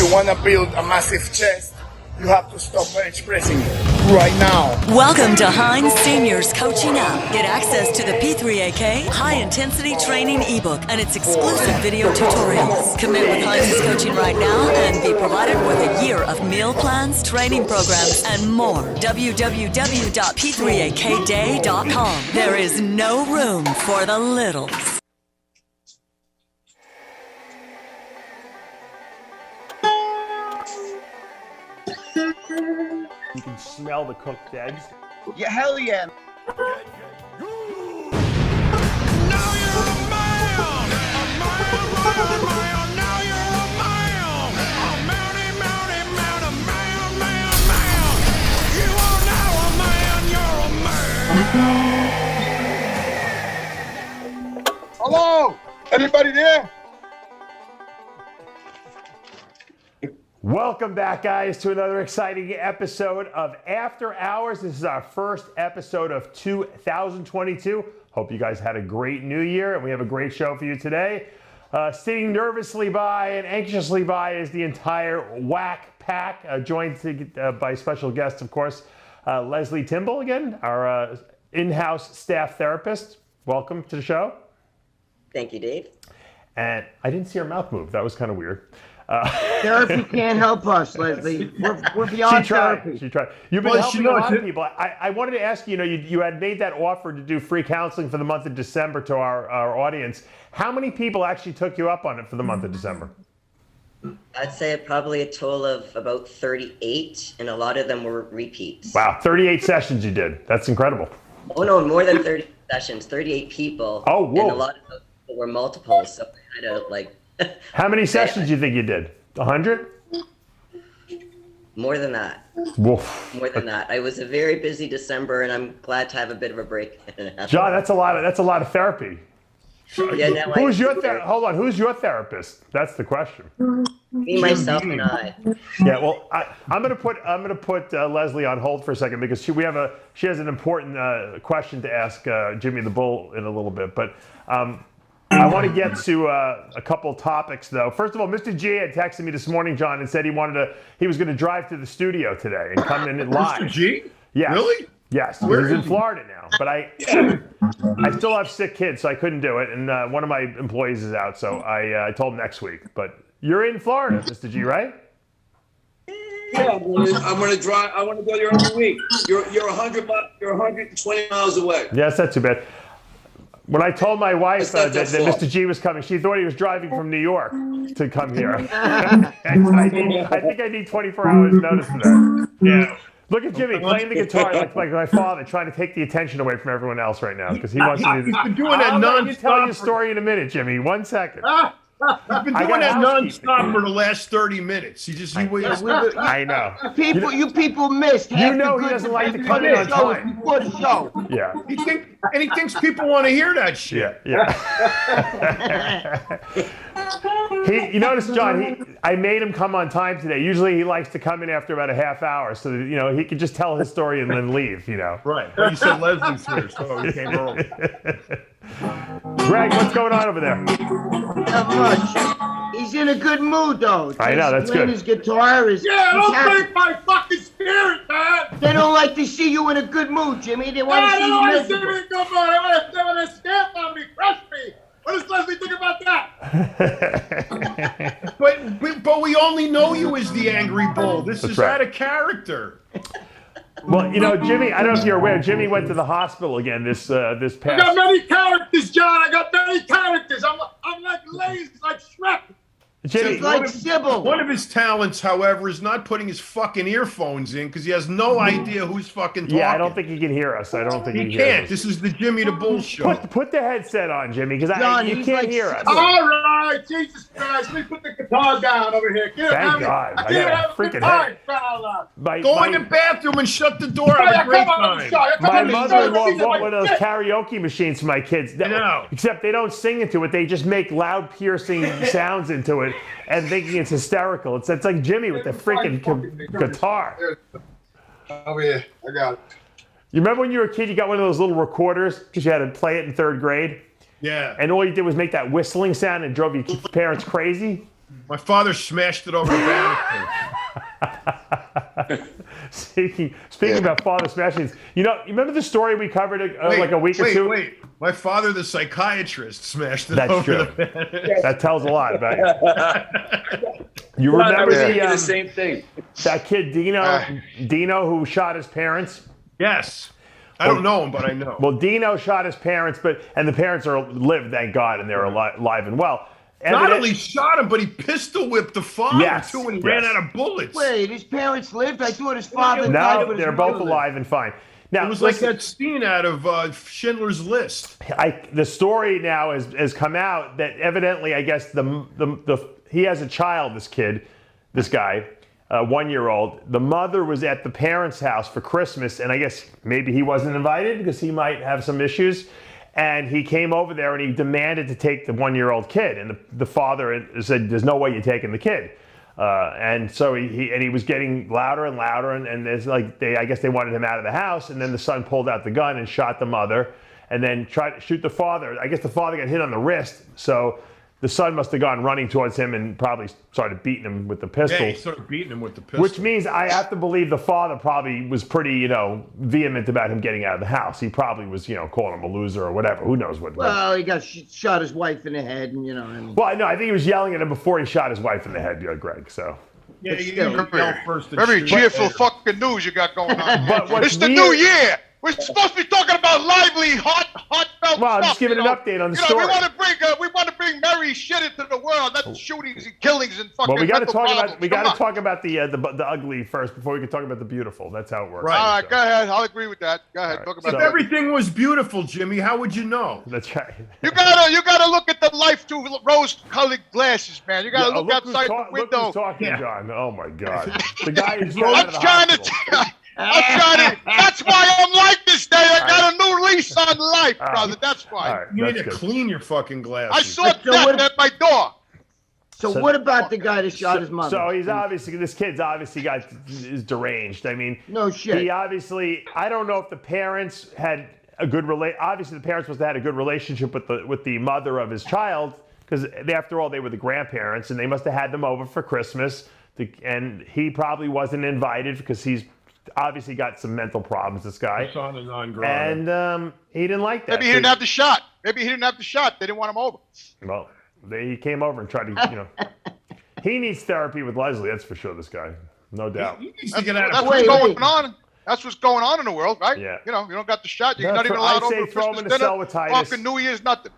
you want to build a massive chest, you have to stop bench pressing right now. Welcome to Heinz Senior's Coaching App. Get access to the P3AK High Intensity Training ebook and its exclusive video tutorials. Commit with Heinz's coaching right now and be provided with a year of meal plans, training programs, and more. www.p3akday.com. There is no room for the littles. You can smell the cooked eggs. Yeah, hell yeah. Now you're a man! A man! Now you're a man! A mounty, mounty, man! A man! You are now a man! You're a man! Hello? Anybody there? Welcome back, guys, to another exciting episode of After Hours. This is our first episode of 2022. Hope you guys had a great new year, and we have a great show for you today. Sitting nervously by and anxiously by is the entire Whack Pack, joined by special guests, of course, Leslie Timble again, our in-house staff therapist. Welcome to the show. Thank you, Dave. And I didn't see her mouth move. That was kind of weird. Therapy can't help us, Leslie. We're beyond therapy. She tried. You've been helping a lot of people. I wanted to ask you, you had made that offer to do free counseling for the month of December to our audience. How many people actually took you up on it for the month of December? I'd say probably a total of about 38, and a lot of them were repeats. Wow, 38 sessions you did. That's incredible. Oh, no, more than 30 sessions, 38 people. Oh, whoa. And a lot of those people were multiples, so I had to, How many sessions do you think you did? 100? More than that. Woof. More than that. It was a very busy December, and I'm glad to have a bit of a break. John, that's a lot of therapy. Yeah, now Who's your Hold on, who's your therapist? That's the question. Me, myself, and I. Yeah, well, I'm gonna put Leslie on hold for a second because she has an important question to ask Jimmy the Bull in a little bit, but. I want to get to a couple topics, though. First of all, Mr. G had texted me this morning, John, and said he was going to drive to the studio today and come in live. Mr. G? Yes. Really? Yes. Where He's is in he? Florida now, but I still have sick kids, so I couldn't do it, and one of my employees is out, so I told him next week. But you're in Florida, Mr. G, right? Yeah, I'm gonna drive. I want to go there every week. You're 120 miles away. Yeah, that's not too bad. When I told my wife That's that not Mr. G was coming, she thought he was driving from New York to come here. I think I need 24 hours notice for that. Yeah. Look at Jimmy playing the guitar like my father, trying to take the attention away from everyone else right now because he wants to. He's been doing that I'll let you tell nonstop. your story in a minute, Jimmy. 1 second. You've been doing that nonstop for the last 30 minutes. I know. You people missed. You know he doesn't like to come in on time. Before the show. Yeah. He thinks people want to hear that shit. Yeah. You notice, John, I made him come on time today. Usually he likes to come in after about a half hour so that, he could just tell his story and then leave, Right. But you said Leslie's here, so he came early. Greg, what's going on over there? Not much. He's in a good mood, though. I know, that's playing good. His guitar is. Yeah, he's don't happy. break my fucking spirit, man! They don't like to see you in a good mood, Jimmy. They want to see you miserable. They want to stamp on me, crush me. What does Leslie think about that? but we only know you as the angry bull. This is right. out of character. Well, Jimmy, I don't know if you're aware, Jimmy went to the hospital again this past. I got many characters, John. I got many characters. I'm like lazy, like Shrek. Jimmy, Like Sybil. One of his talents, however, is not putting his fucking earphones in because he has no idea who's fucking talking. Yeah, I don't think he can hear us. I don't think he He can can't. hear us. This is the Jimmy the Bull show. Put the headset on, Jimmy, because you he's can't like hear us. Sybil. All right, Jesus Christ. Let me put the guitar down over here. Thank God. I got a freaking head. Go in the bathroom and shut the door. Have a great time. My mother-in-law bought one of those karaoke machines for my kids. know. Except they don't sing into it. They just make loud, piercing sounds into it and thinking it's hysterical. It's like Jimmy with the freaking guitar. Over here. I got it. You remember when you were a kid, you got one of those little recorders because you had to play it in 3rd grade? Yeah. And all you did was make that whistling sound and drove your parents crazy? My father smashed it over the banister. Speaking about father smashings, you remember the story we covered like a week or two? Wait. My father, the psychiatrist, smashed it That's over true. the banister. That tells a lot about you. You remember the same thing. That kid Dino who shot his parents? Yes. I don't know him, but I know. Well, Dino shot his parents, and the parents lived, thank God, and they're alive and well. Not only shot him, but he pistol whipped the father too, and he ran out of bullets. Wait, his parents lived? I thought his father died. No, they're both alive and fine. Now, it was like that scene out of Schindler's List. The story now has come out that evidently, I guess he has a child. This guy, 1-year-old. The mother was at the parents' house for Christmas, and I guess maybe he wasn't invited because he might have some issues. And he came over there and he demanded to take the 1-year-old kid. And the father said, "There's no way you're taking the kid." And so he was getting louder and louder. And there's I guess they wanted him out of the house. And then the son pulled out the gun and shot the mother, and then tried to shoot the father. I guess the father got hit on the wrist. So the son must have gone running towards him and probably started beating him with the pistol. Yeah, he started beating him with the pistol. Which means I have to believe the father probably was pretty, vehement about him getting out of the house. He probably was, calling him a loser or whatever. Who knows what? Well, he got shot his wife in the head, and Well, no, I think he was yelling at him before he shot his wife in the head, Greg. So. Yeah, you yell first. Very cheerful fucking news you got going on. But it's the new year. We're supposed to be talking about lively, heartfelt stuff. Well, I'm just giving an update on the story. We want to bring merry shit into the world, not shootings and killings and fucking. Well, we got to talk problems. about the ugly first before we can talk about the beautiful. That's how it works. Right. All right, go ahead. I'll agree with that. Go ahead. Talk about If everything was beautiful, Jimmy, how would you know? That's right. You gotta look at the life through rose-colored glasses, man. You gotta look outside the window. Look who's talking, John. Oh my God, the guy is That's why I'm like this day. I got a new lease on life, brother. That's why. Right, you need to clean your fucking glasses. I saw death at my door. So what about the guy that shot his mother? So this kid's obviously is deranged. I mean, no shit. He obviously, I don't know if the parents had a good obviously the parents must have had a good relationship with the mother of his child, because after all, they were the grandparents, and they must have had them over for Christmas. And he probably wasn't invited because he's obviously got some mental problems, this guy. And he didn't like that. Maybe he didn't have the shot. They didn't want him over. Well, he came over and tried to, he needs therapy with Leslie, that's for sure, this guy. No doubt. He needs to get out of That's what's going on. That's what's going on in the world, right? Yeah. You don't got the shot. You're not even allowed over throw him in Christmas the cell dinner. with Titus. Fucking New Year's, nothing.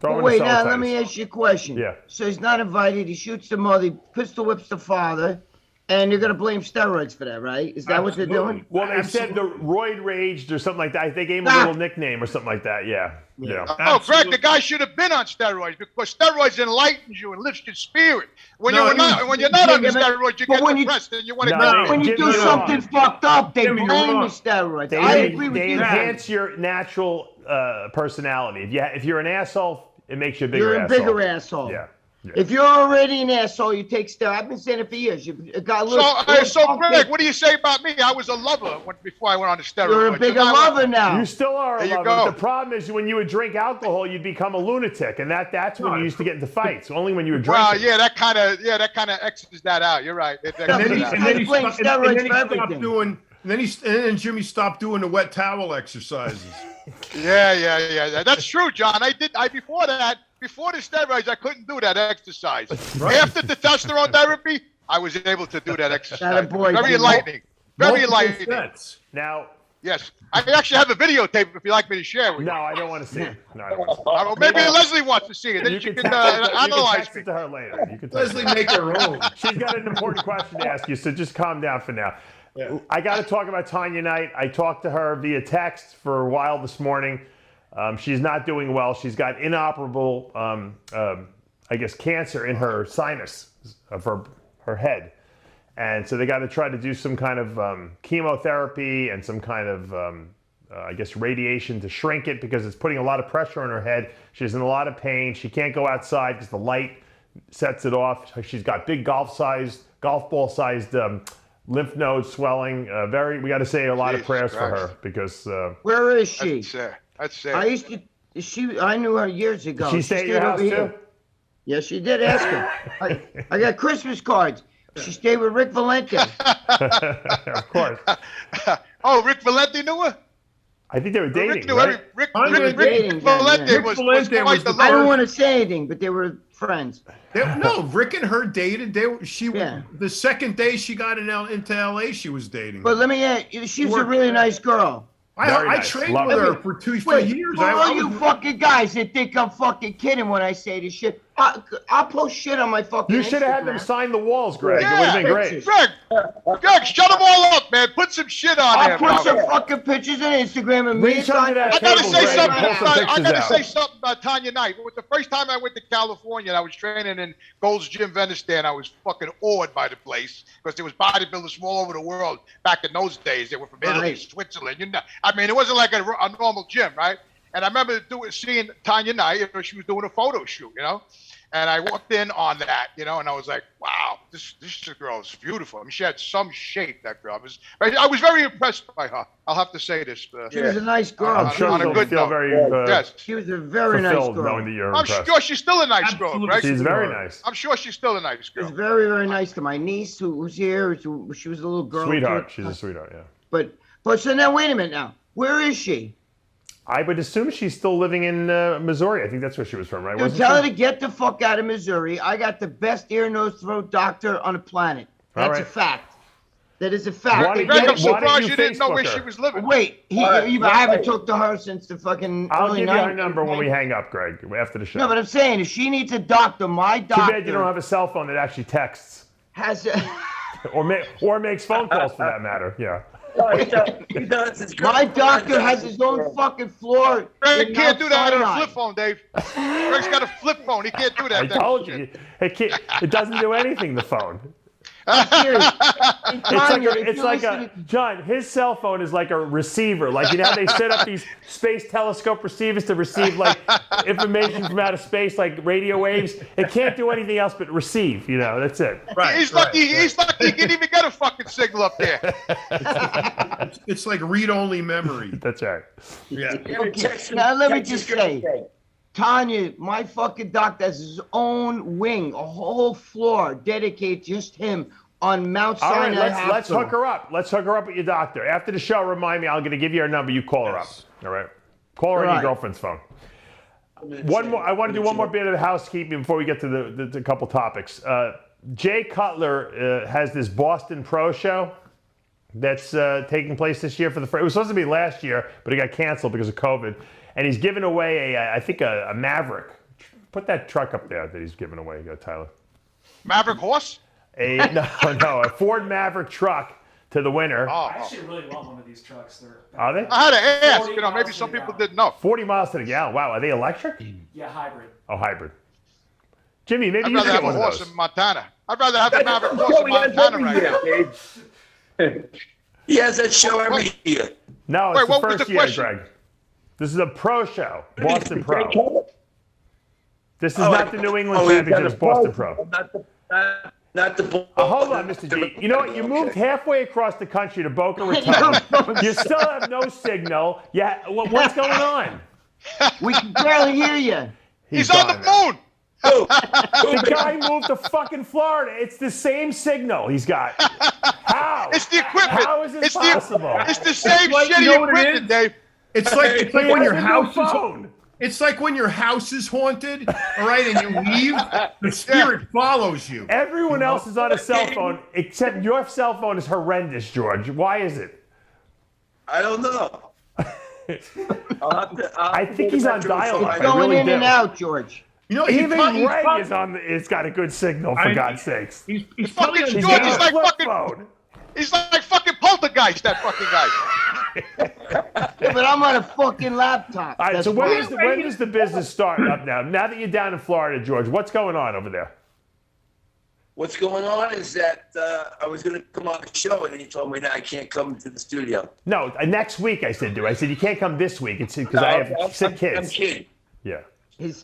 Wait, now let me ask you a question. Yeah. So he's not invited. He shoots the mother. He pistol whips the father. And you're going to blame steroids for that, right? Is that what they're doing? Well, they said the roid raged or something like that. They gave him a little nickname or something like that. Yeah. Oh, Greg, the guy should have been on steroids because steroids enlightens you and lifts your spirit. When you're not on the steroids, you get depressed and you want to. When you do something fucked up, they blame the steroids. I agree with you. They enhance your natural personality. If you're an asshole, it makes you a bigger asshole. You're a bigger asshole. Yeah. If you're already an asshole, you take steroids. I've been saying it for years. You got a little. So Greg, what do you say about me? I was a lover before I went on the steroids. You're a bigger lover now. You still are a lover. But the problem is when you would drink alcohol, you'd become a lunatic, and that's when you used to get into fights. Only when you were drinking. Well, yeah, that kind of X's that out. You're right. And then Jimmy stopped doing the wet towel exercises. Yeah. That's true, John. Before the steroids, I couldn't do that exercise. Right. After the testosterone therapy, I was able to do that exercise. Very enlightening. Very enlightening. Now, yes, I actually have a videotape if you'd like me to share with you. No, I don't want to see it. No, I don't want to see it. Maybe Leslie wants to see it. Then she can analyze it to her later. You can Leslie make her own. She's got an important question to ask you, so just calm down for now. Yeah. I got to talk about Tanya Knight. I talked to her via text for a while this morning. She's not doing well. She's got inoperable, cancer in her sinus of her head. And so they got to try to do some kind of chemotherapy and some kind of, radiation to shrink it because it's putting a lot of pressure on her head. She's in a lot of pain. She can't go outside because the light sets it off. She's got big golf ball-sized lymph nodes swelling. We got to say a lot of prayers for her because. Where is she? That's sad. I knew her years ago. She stay at your house too? Yes, she did. Ask her. I got Christmas cards. She stayed with Rick Valente. Of course. Oh, Rick Valente knew her? I think they were dating, Rick knew right? Rick dating, Valente yeah. was Valente quite was the the- I don't lover. want to say anything, but they were friends. No, Rick and her dated. Yeah. The second day she got into LA, she was dating. But let me ask you, she was a really nice girl. Very I nice. trained Love with it. her for 2 Wait, years. for I all you was- fucking guys that think I'm fucking kidding when I say this shit, I'll post shit on my fucking You should have had them Instagram. sign the walls, Greg. Yeah. It would have been great. Greg, shut them all up, man. Put some shit on I'll there. put some bro. fucking pictures on Instagram and Reach me under that I gotta table, say Greg, something. and pull some I pictures gotta out. say something about Tanya Knight. It was the first time I went to California and I was training in Gold's Gym Venice there, and I was fucking awed by the place because there was bodybuilders from all over the world back in those days. They were from Italy, Right. Switzerland. You know, I mean, it wasn't like a normal gym, right? And I remember seeing Tanya Knight. You know, she was doing a photo shoot, you know. And I walked in on that, you know, and I was like, wow, this girl is beautiful. I mean, she had some shape, that girl. I was very impressed by her. I'll have to say this. She was a nice girl. I'm sure on a she'll good feel note. very Yes. She was a very nice fulfilled girl. knowing that you're I'm impressed. sure she's still a nice girl, Absolutely. Greg. She's very nice. I'm sure she's still a nice She girl. was very, very nice to my niece who was here. She was a little girl. Sweetheart. too. She's a sweetheart, yeah. But so now, wait a minute now. Where is she? I would assume she's still living in Missouri. I think that's where she was from, right? You Wasn't tell her she? to get the fuck out of Missouri. I got the best ear, nose, throat doctor on the planet. All That's right. a fact. That is a fact. Why They did Greg, get I'm it- surprised you didn't know Facebook where her? she was living. Wait, I haven't talked to her since the fucking I'll early give you her 90s. number when we hang up, Greg, after the show. No, but I'm saying if she needs a doctor, my Too doctor bad you don't have a cell phone that actually texts has a, or makes phone calls for that matter. Yeah. my doctor has his own fucking floor. Greg in can't Mount do that on a Sinai. flip phone, Dave. Greg's got a flip phone. He can't do that. I told you. It doesn't do anything, the phone. I'm serious. It's like a John, his cell phone is like a receiver. Like, you know how they set up these space telescope receivers to receive like information from outer space, like radio waves. It can't do anything else but receive, you know, that's it. Right, He's right, lucky. right. He's lucky he can even get a fucking signal up there. It's like read-only memory. That's right. Yeah. Okay, now let me just say, Tanya, my fucking doctor has his own wing, a whole floor dedicated just him on Mount All right, Sinai. let's Hospital. hook her up. Let's hook her up with your doctor. After the show, remind me, I'm going to give you her number. You call her up. All right? Call her on Right. your girlfriend's phone. One more. I want to do one more bit of housekeeping before we get to the couple topics. Jay Cutler has this Boston Pro Show that's taking place this year for the first. It was supposed to be last year, but it got canceled because of COVID. And he's giving away I think a Maverick. Put that truck up there that he's giving away, Tyler. Maverick horse? A Ford Maverick truck to the winner. Oh, I actually really want one of these trucks. They're Are they? I had to ask. 40 You know, maybe miles some an people hour. didn't know. 40 miles to the gallon. Wow, are they electric? yeah, hybrid. Oh, hybrid. Jimmy, maybe I'd you rather should have get one a of horse those. in Montana. I'd rather have a Maverick horse in Montana right now. He has that show every year. No, Wait, it's what the was first the year, question? Greg. This is a pro show, Boston Pro. This is not the New England Championship, it's Boston Pro. Not the. Hold on, Mr. G. You know what? You moved halfway across the country to Boca Raton. You still have no signal. Yeah, what's going on? We can barely hear you. He's on the gone. moon. The guy moved to fucking Florida. It's the same signal he's got. How? It's the equipment. How is this it's possible? It's the same like, you shitty know what it equipment, is? Dave. It's like He when has your a new house is phone. It's like when your house is haunted, all right, and you leave, the spirit follows you. Everyone else is on a cell phone, except your cell phone is horrendous, George. Why is it? I don't know. I think he's on dial-up. I Going really in and do. out, George. You know, Even he's Greg is on. It's got a good signal, for God's sakes. He's Fucking probably He's George got is a like flip fucking. phone. He's like fucking poltergeist. That fucking guy. Yeah, but I'm on a fucking laptop. All right, That's so why. when does the business start up now? Now that you're down in Florida, George, what's going on over there? What's going on is that I was going to come on the show, and then he told me that I can't come to the studio. No, next week I said you can't come this week. It's because I have sick I'm kids. kidding. Yeah.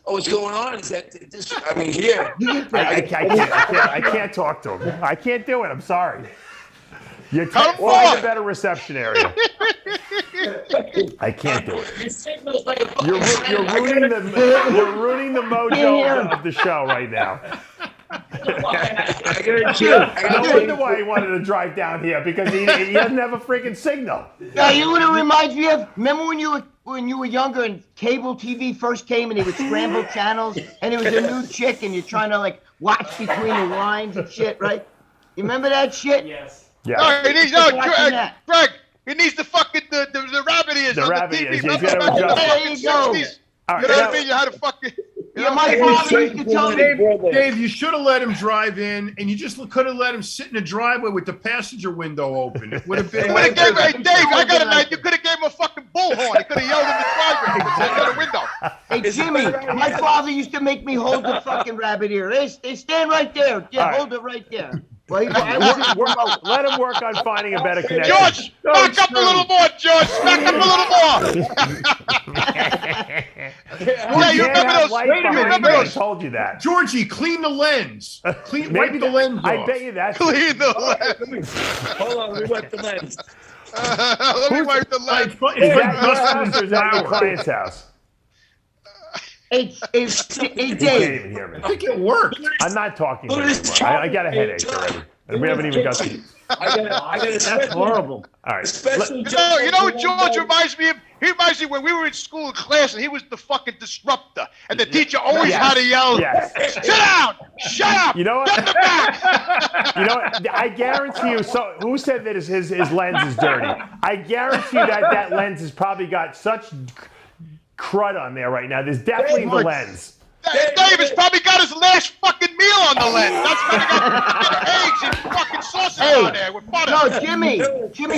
Oh, what's going on is that this? I mean, here. I can't talk to him. I can't do it. I'm sorry. You Come find on. a better reception area. I can't do it. Your signal's like a You're ruining the mojo of the show right now. I gotta chill. No wonder why he wanted to drive down here, because he doesn't have a freaking signal. Now, you know what it reminds me of? Remember when you were younger and cable TV first came and they would scramble channels and it was a new chick and you're trying to like watch between the lines and shit, right? You remember that shit? Yes. Yeah. No, he needs, Watching that. Greg, he needs the fucking the rabbit ears The on rabbit the TV. ears, Remember he's gotta back in the adjust. There you go. 60s? All right, You know what now- I mean? You had to fucking. Yeah, my father used to tell me. Dave, you should have let him drive in, and you just could have let him sit in the driveway with the passenger window open. It would have been. Hey, Dave, I got a night. You could have gave him a fucking bullhorn. He could have yelled in the driveway out the window. Hey, Jimmy, my father used to make me hold the fucking rabbit ear. They stand right there. Yeah, right. hold it right there. Well, I wasn't remote. Let him work on finding a better connection. George, back up a little more, George. Back up a little more. Yeah, you remember those? Wait a minute, I told you that. Georgie, clean the lens. Wipe the lens off. I bet you that's Clean the lens. Hold on, we wipe the lens. Let me wipe the lens. Is that your house or is that your client's house? Hey, You can't Dave. even hear me. I think it worked. I'm not talking to you anymore. I got a headache already. And we haven't even got to... I got a That's horrible. All right. special You know what George reminds me of? He reminds me when we were in school in class and he was the fucking disruptor. And the teacher always had to yell, Yes. sit down, shut up, You know what? get the back. You know what? I guarantee you. So, who said that his lens is dirty? I guarantee that lens has probably got such crud on there right now. There's definitely the lens. David's probably got his last fucking meal on the lens. That's why he got eggs and fucking sausage on there with butter. No, Jimmy,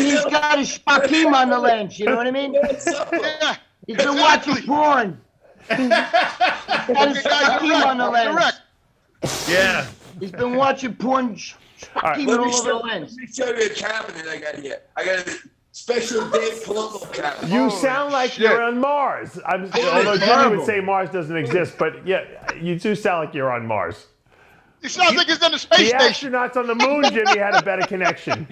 he's got his spakim on the lens. You know what I mean? Yeah. He's been watching porn. He's got his spakim on the lens. Correct. Yeah. He's been watching porn. Spakim all over the Let lens. me show you a cabinet I got here. I got a special Dave Colombo cabinet. You sound like shit. you're on Mars. Although Jimmy would say Mars doesn't exist, but yeah, you do sound like you're on Mars. He sounds like he's on the space The station. astronauts on the moon, Jimmy, had a better connection.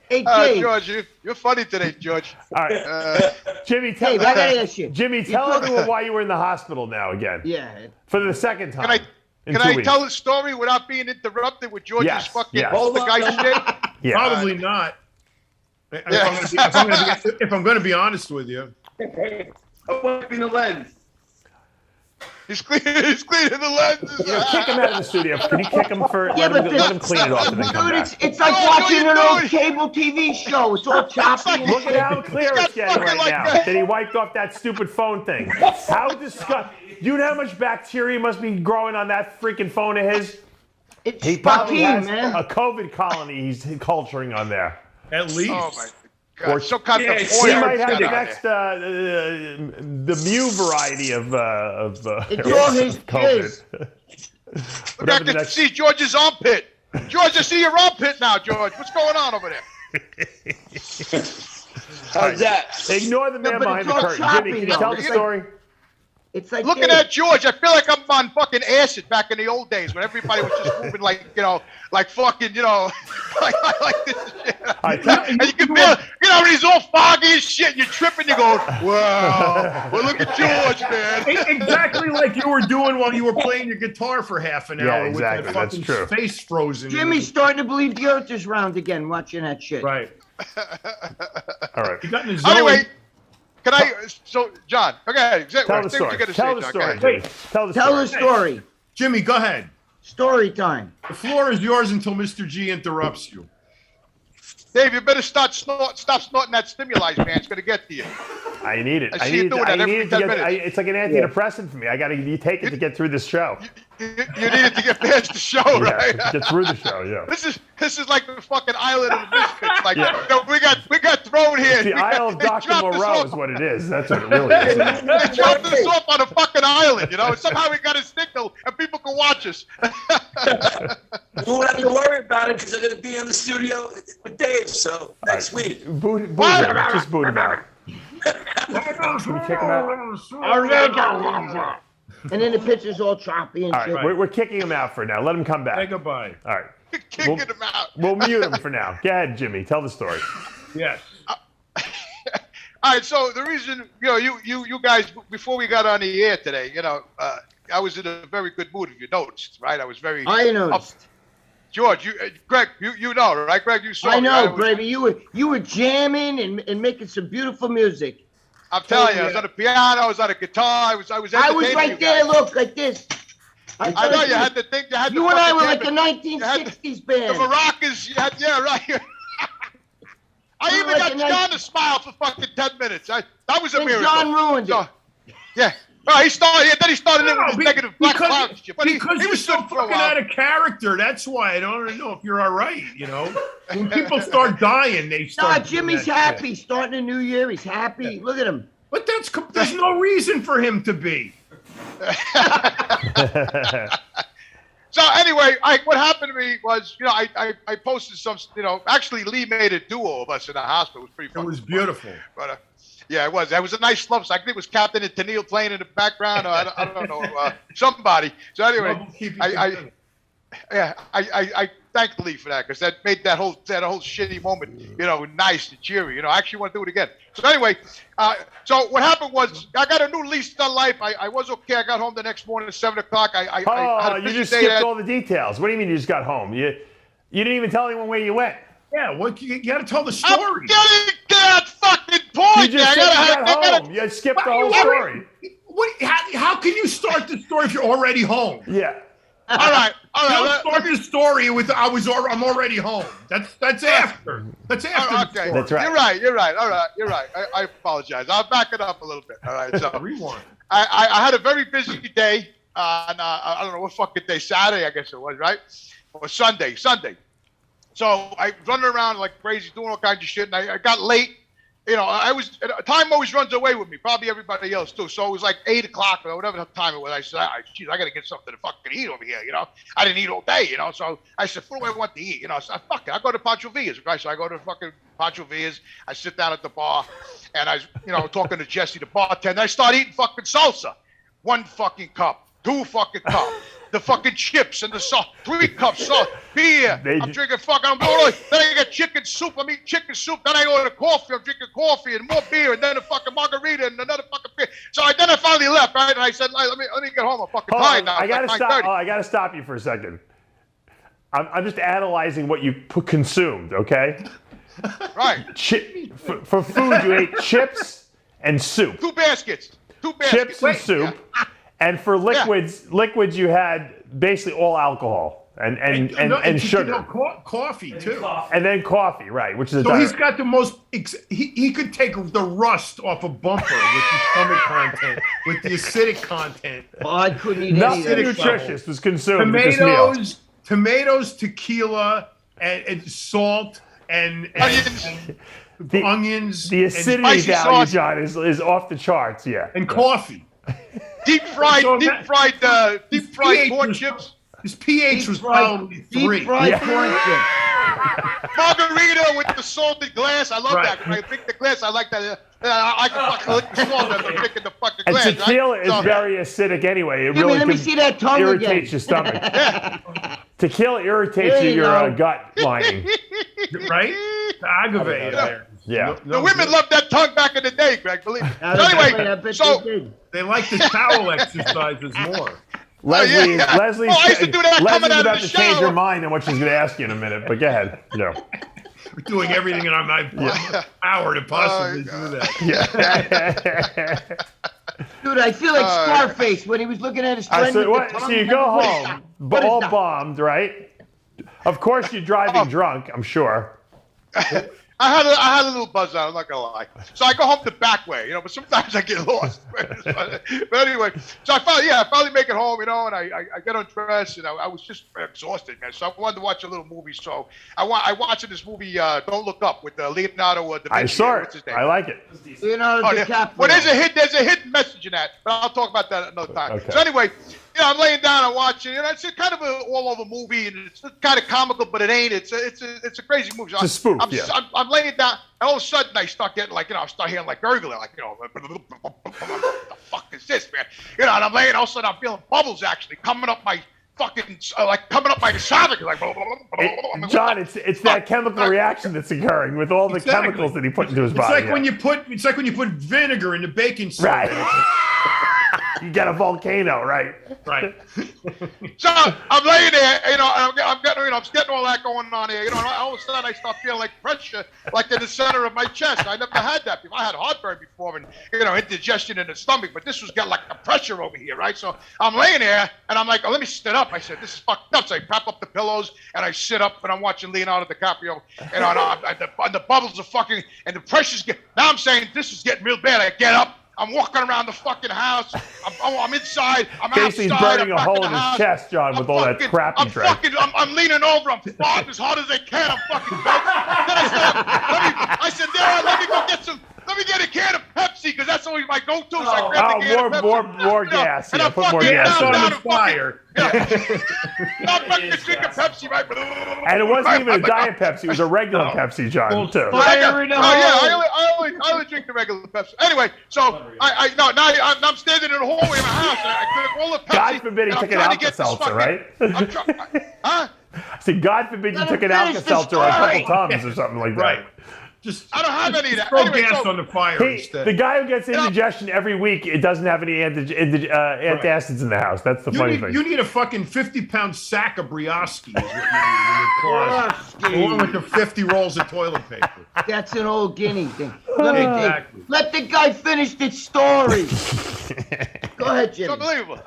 Hey, Dave. George, you're funny today, George. All right, Jimmy, tell Dave, I gotta ask you. Jimmy, tell everyone why you were in the hospital now again. Yeah. For the second time. Can I tell the story without being interrupted with George's Yes, fucking yes. Hold on. guy shit? Yeah. Probably not. If I'm going to be honest with you. I'm wiping the lens. He's cleaning the lenses. You know, kick him out of the studio. Can you kick him for? Yeah, let but him clean it off and then come Dude, back. it's like No, watching no, an you're old doing- cable TV show. It's all choppy. and Look at shit. how clear it's That's getting fucking right like now. that. That he wiped off that stupid phone thing. How disgusting! You know how much bacteria must be growing on that freaking phone of his? It's He probably spakim, has man. a COVID colony he's culturing on there. At least. Oh my Or- god! Some kind of He oil might have got the on next, the Mew variety of It's all his COVID. there. Look, I can see George's armpit. George, I see your armpit now, George. What's going on over there? How's that? Ignore the man but behind it's the all curtain. choppy, Jimmy, can you though. tell the story? It's like Looking this. at George, I feel like I'm on fucking acid back in the old days when everybody was just moving like, like fucking, like this shit. And you can feel, when he's all foggy and shit, and you're tripping, you're going, wow, well, look at George, man. Exactly like you were doing while you were playing your guitar for half an Yeah, hour exactly, with that that's fucking true. face frozen. Jimmy's starting to believe the earth is round again watching that shit. Right. All right. You got in the zone. Anyway, can I, so, John, okay, Tell the story. Tell the story, Jimmy. Tell the Tell story. the story. Jimmy, go ahead. Story time. The floor is yours until Mr. G interrupts you. Dave, you better stop snorting that stimuli, man. It's going to get to you. I need it. I see you doing that every 10 minutes. It's like an antidepressant for me. You take it to get through this show. You needed to get past the show, Yeah, right? get through the show, yeah. This is like the fucking island of the misfits. Like, we got thrown here. The Isle of Dr. Moreau is what it is. That's what it really is. They dropped us off on a fucking island, and somehow we got a signal and people can watch us. You won't have to worry about it because I'm going to be in the studio with Dave. So next week. Boot him. Just boot him out. Can we kick him out? And then the pitcher's all choppy and All shit. right, we're kicking him out for now. Let him come back. Say goodbye. All right. Kicking him out. We'll mute him for now. Go ahead, Jimmy. Tell the story. Yes. All right, so the reason, you guys, before we got on the air today, I was in a very good mood, if you noticed, right? I was very. I noticed. George, Greg, you know, right? Greg, you saw I me, know, right? baby. You were jamming and making some beautiful music. I'm telling you, I was on the piano, I was on a guitar, I was I was entertaining right you there, guys. look, like this. I know you had to think. You and I were like a 1960s band. The maracas, yeah, right. I even got John to smile for fucking 10 minutes. That was a And miracle. John ruined it. Yeah. Well, he started. Then he started in with his negative black cloud shit. But because he you're was so good for a fucking while. out of character. That's why I don't know if you're all right. When people start dying, they start. No, Jimmy's happy. Starting a new year, he's happy. Look at him. But there's no reason for him to be. So anyway, what happened to me was, I posted some, actually Lee made a duo of us in the hospital. It was pretty fun. It was beautiful. But yeah, it was. It was a nice love. I think it was Captain and Tennille playing in the background. Or I don't know, somebody. So anyway, I thank Lee for that because that made that whole shitty moment, nice and cheery. I actually want to do it again. So anyway, so what happened was I got a new lease on life. I was okay. I got home the next morning at 7 o'clock. I had a you busy just day skipped that- all the details. What do you mean you just got home? You didn't even tell anyone where you went. Yeah, you got to tell the story. I'm getting to that fucking point. You just said you got home. You skipped the whole story. How can you start the story if you're already home? Yeah. All right. Don't start the story with I'm already home. That's after. That's after. Okay. The story. That's right. You're right. All right. You're right. I apologize. I'll back it up a little bit. All right. So Rewind. I had a very busy day on I don't know what fucking day, Saturday I guess it was, right? Or Sunday. So I running around like crazy, doing all kinds of shit, and I got late. Time always runs away with me, probably everybody else too. So it was like 8 o'clock or whatever time it was. I said, geez, I got to get something to fucking eat over here, I didn't eat all day, So I said, what do I want to eat? So I said, fuck it, I go to Pancho Villa's, right? So I go to fucking Pancho Villa's. I sit down at the bar, and I, talking to Jesse, the bartender. I start eating fucking salsa. 1 fucking cup, 2 fucking cup. The fucking chips and the salt, 3 cups salt, beer. I'm drinking I'm doing then I get chicken soup. I'm eating chicken soup. Then I go to coffee. I'm drinking coffee and more beer, and then a fucking margarita and another fucking beer. So then I finally left, right? And I said, let me get home. I'm fucking tired now. I gotta stop you for a second. I'm just analyzing what you consumed, okay? Right. For food, you ate chips and soup. 2 baskets. Chips and soup. Yeah. And for liquids, you had basically all alcohol and sugar. Coffee too. And then coffee, right? Which is so he's got the most. He could take the rust off a bumper with the stomach content, with the acidic content. Oh, I couldn't eat nothing any nutritious was consumed with this meal. Tomatoes, tequila, and salt, and onions. The acidity value, John, is off the charts. Yeah. And coffee. Deep fried corn chips. His pH was probably 3. Deep fried corn chips. Margarita with the salted glass. I love that. When I drink the glass, I like that. I can fucking lick the salt after drinking the fucking glass. And tequila is very acidic anyway. It really let me see that tongue irritates again. your stomach. Tequila irritates your gut lining. Right? Aggravate there. Yeah. The women loved that tongue back in the day, Greg. Believe me. So anyway, they like the towel exercises more. Leslie's I used to do that coming out of about the to change shower. her mind on what she's going to ask you in a minute, but go ahead. We're doing everything in my power to possibly do that. Dude, I feel like Scarface when he was looking at his friend. So you go home, all bombed, right? Of course, you're driving drunk, I'm sure. I had a little buzz on, I'm not gonna lie. So I go home the back way, but sometimes I get lost. But anyway, so I finally make it home, and I get undressed, and I was just exhausted, man. So I wanted to watch a little movie. So I watched this movie, Don't Look Up, with Leonardo da Vinci. I saw What's his it. name? I like it. Leonardo DiCaprio. Well, there's a hidden message in that, but I'll talk about that another time. Okay. So anyway, I'm laying down and watching, and it's kind of an all-over movie, and it's kind of comical, but it ain't. It's a crazy movie. So It's a spoof, I'm laying down, and all of a sudden I start getting I start hearing gurgling, what the fuck is this, man? And I'm laying, all of a sudden I'm feeling bubbles actually coming up my fucking like coming up my esophagus, like. John, it's that chemical reaction that's occurring with all the chemicals that he put into his body. It's like when you put vinegar in the baking soda. Right. You got a volcano, right? Right. So I'm laying there, I'm getting all that going on here, and all of a sudden I start feeling like pressure, like in the center of my chest. I never had that before. I had heartburn before, and indigestion in the stomach, but this was getting like the pressure over here, right? So I'm laying there, and I'm like, oh, let me sit up. I said, this is fucked up. So I prop up the pillows, and I sit up, and I'm watching Leonardo DiCaprio, and the bubbles are fucking, and the pressure's now I'm saying, this is getting real bad. I get up. I'm walking around the fucking house. I'm inside. I'm Casey's outside. burning a hole in his chest, John, with all that crap he drank. I'm leaning over. I'm farting as hard as I can. I'm fucking Then I said, let me go get some. Let me get a can of Pepsi because that's always my go-to. So I grabbed a can of Pepsi. More gas. And I'm put more gas on the fire. I'm fucking drinking Pepsi, right? And it wasn't even a diet Pepsi. It was a regular Pepsi, John, too. I only drink the regular Pepsi. Anyway, so I'm standing in the hallway of my house, and I took all the Pepsi. God forbid he took an Alka-Seltzer, right? Huh? See, God forbid you took an Alka-Seltzer a couple times or something like that. Right. I don't have any of that. Throw gas on the fire instead. The guy who gets indigestion every week, it doesn't have any antacids in the house. That's the funny thing. You need a fucking 50-pound sack of Brioski is what you need in your closet, along with the 50 rolls of toilet paper. That's an old guinea thing. Let the guy finish the story. Go ahead, Jimmy. It's unbelievable.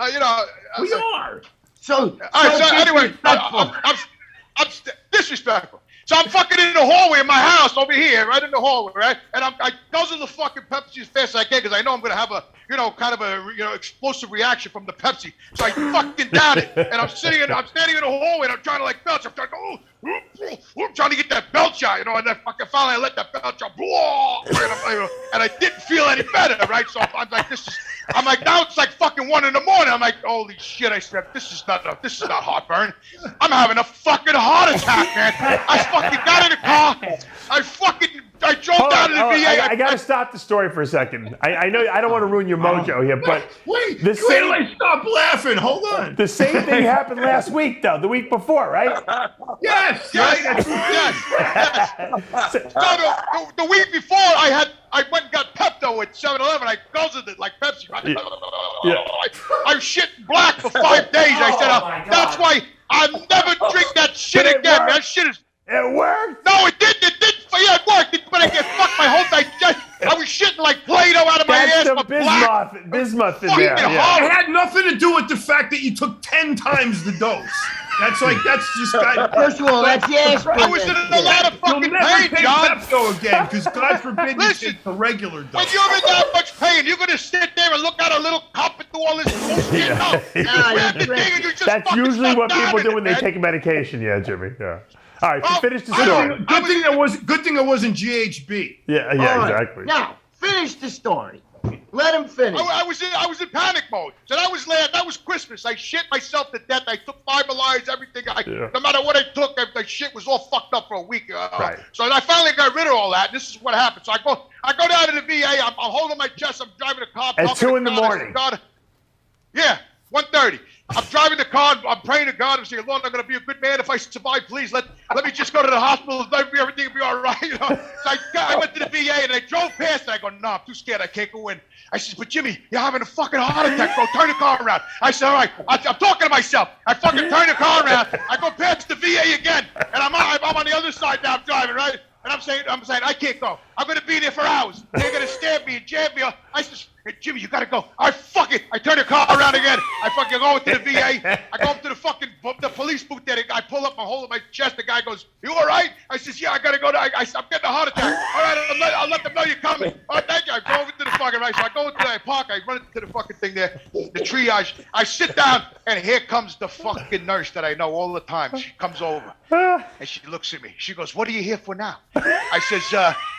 We are. So anyway, I'm disrespectful. So I'm fucking in the hallway of my house over here, right in the hallway, right? And I guzzle the fucking Pepsi as fast as I can because I know I'm gonna have a, kind of a, explosive reaction from the Pepsi. So I fucking down it, and I'm standing in the hallway, and I'm trying to like belch. I'm trying to get that belch out, and then fucking finally I let that belch out, and I didn't feel any better, right? So I'm like, now it's like fucking 1 a.m. I'm like, holy shit! I said, this is not heartburn. I'm having a fucking heart attack, man. I fucking got in the car. I drove down to the VA. I gotta stop the story for a second. I know I don't want to ruin your mojo here, but wait, stop laughing. Hold on. The same thing happened last week, though. The week before, right? Yes. So the week before, I went and got Pepto at 7-Eleven. I guzzled it like Pepsi. I was shitting black for 5 days. I said, that's why I'll never drink that shit again. That shit is. It worked. No, it didn't. Yeah, it worked. But I get fucked my whole digestion. I was shitting like Play-Doh out of my ass. That's the bismuth in there. It had nothing to do with the fact that you took 10 times the dose. That's just First of all, that's yes. I was in a lot of fucking pain, John. Pepto again, because God forbid you take the regular dose. When you're in that much pain, you're gonna sit there and look at a little cup and do all this bullshit. That's usually what people do when they take medication. Yeah, Jimmy. Yeah. All right, so finish the story. Good thing it wasn't GHB. Yeah, exactly. Now, finish the story. Let him finish. I was in panic mode. So that was Christmas. I shit myself to death. I took Fiberlines, everything. No matter what I took, my shit was all fucked up for a week. Right. So I finally got rid of all that. This is what happened. So I go down to the VA. I'm holding my chest. I'm driving a car. At 2 in the morning. Yeah, 1:30. I'm driving the car. I'm praying to God. I'm saying, Lord, I'm going to be a good man. If I survive, please let me just go to the hospital. Everything will be all right. So I went to the VA and I drove past and I go, no, I'm too scared. I can't go in. I said, but Jimmy, you're having a fucking heart attack, bro. Turn the car around. I said, all right. I'm talking to myself. I fucking turn the car around. I go past the VA again, and I'm on the other side now. I'm driving, right? And I'm saying, I can't go. I'm going to be there for hours. They're going to stab me and jam me. I said, hey, Jimmy, you got to go. I turn the car around again. I fucking go into the VA. I go up to the police booth there. I pull up my hole in my chest. The guy goes, you all right? I says, yeah, I got to go. I'm getting a heart attack. All right, I'll let them know you're coming. All right, thank you. I go over to the fucking right. So I go into the park. I run into the fucking thing there, the triage. I sit down, and here comes the fucking nurse that I know all the time. She comes over, and she looks at me. She goes, what are you here for now? I says,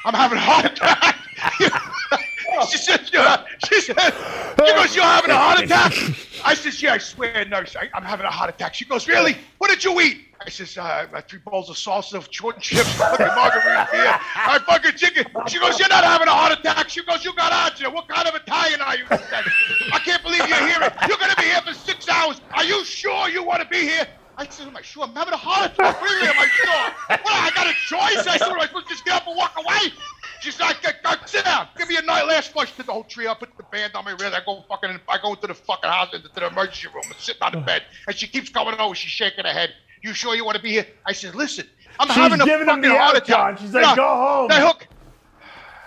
I'm having a heart attack. She says, you're having a heart attack? I says, yeah, I swear, nurse, I'm having a heart attack. She goes, really? What did you eat? I says, 3 bowls of salsa, short chips, fucking margarita beer, I fucking chicken. She goes, you're not having a heart attack. She goes, you got agita. What kind of Italian are you? I can't believe you're here. You're going to be here for 6 hours. Are you sure you want to be here? I said, am I sure? I'm having a heart attack. Really, am I sure? What, I got a choice? I said, am I supposed to just get up and walk away? She's like, sit down. Give me a night last flush. Did the whole tree up, put the band on my wrist. I go into the fucking house, into the emergency room. I'm sitting on the bed. And she keeps coming over. She's shaking her head. You sure you want to be here? I said, listen, I'm having a fucking heart attack. She's like, go home. That hook.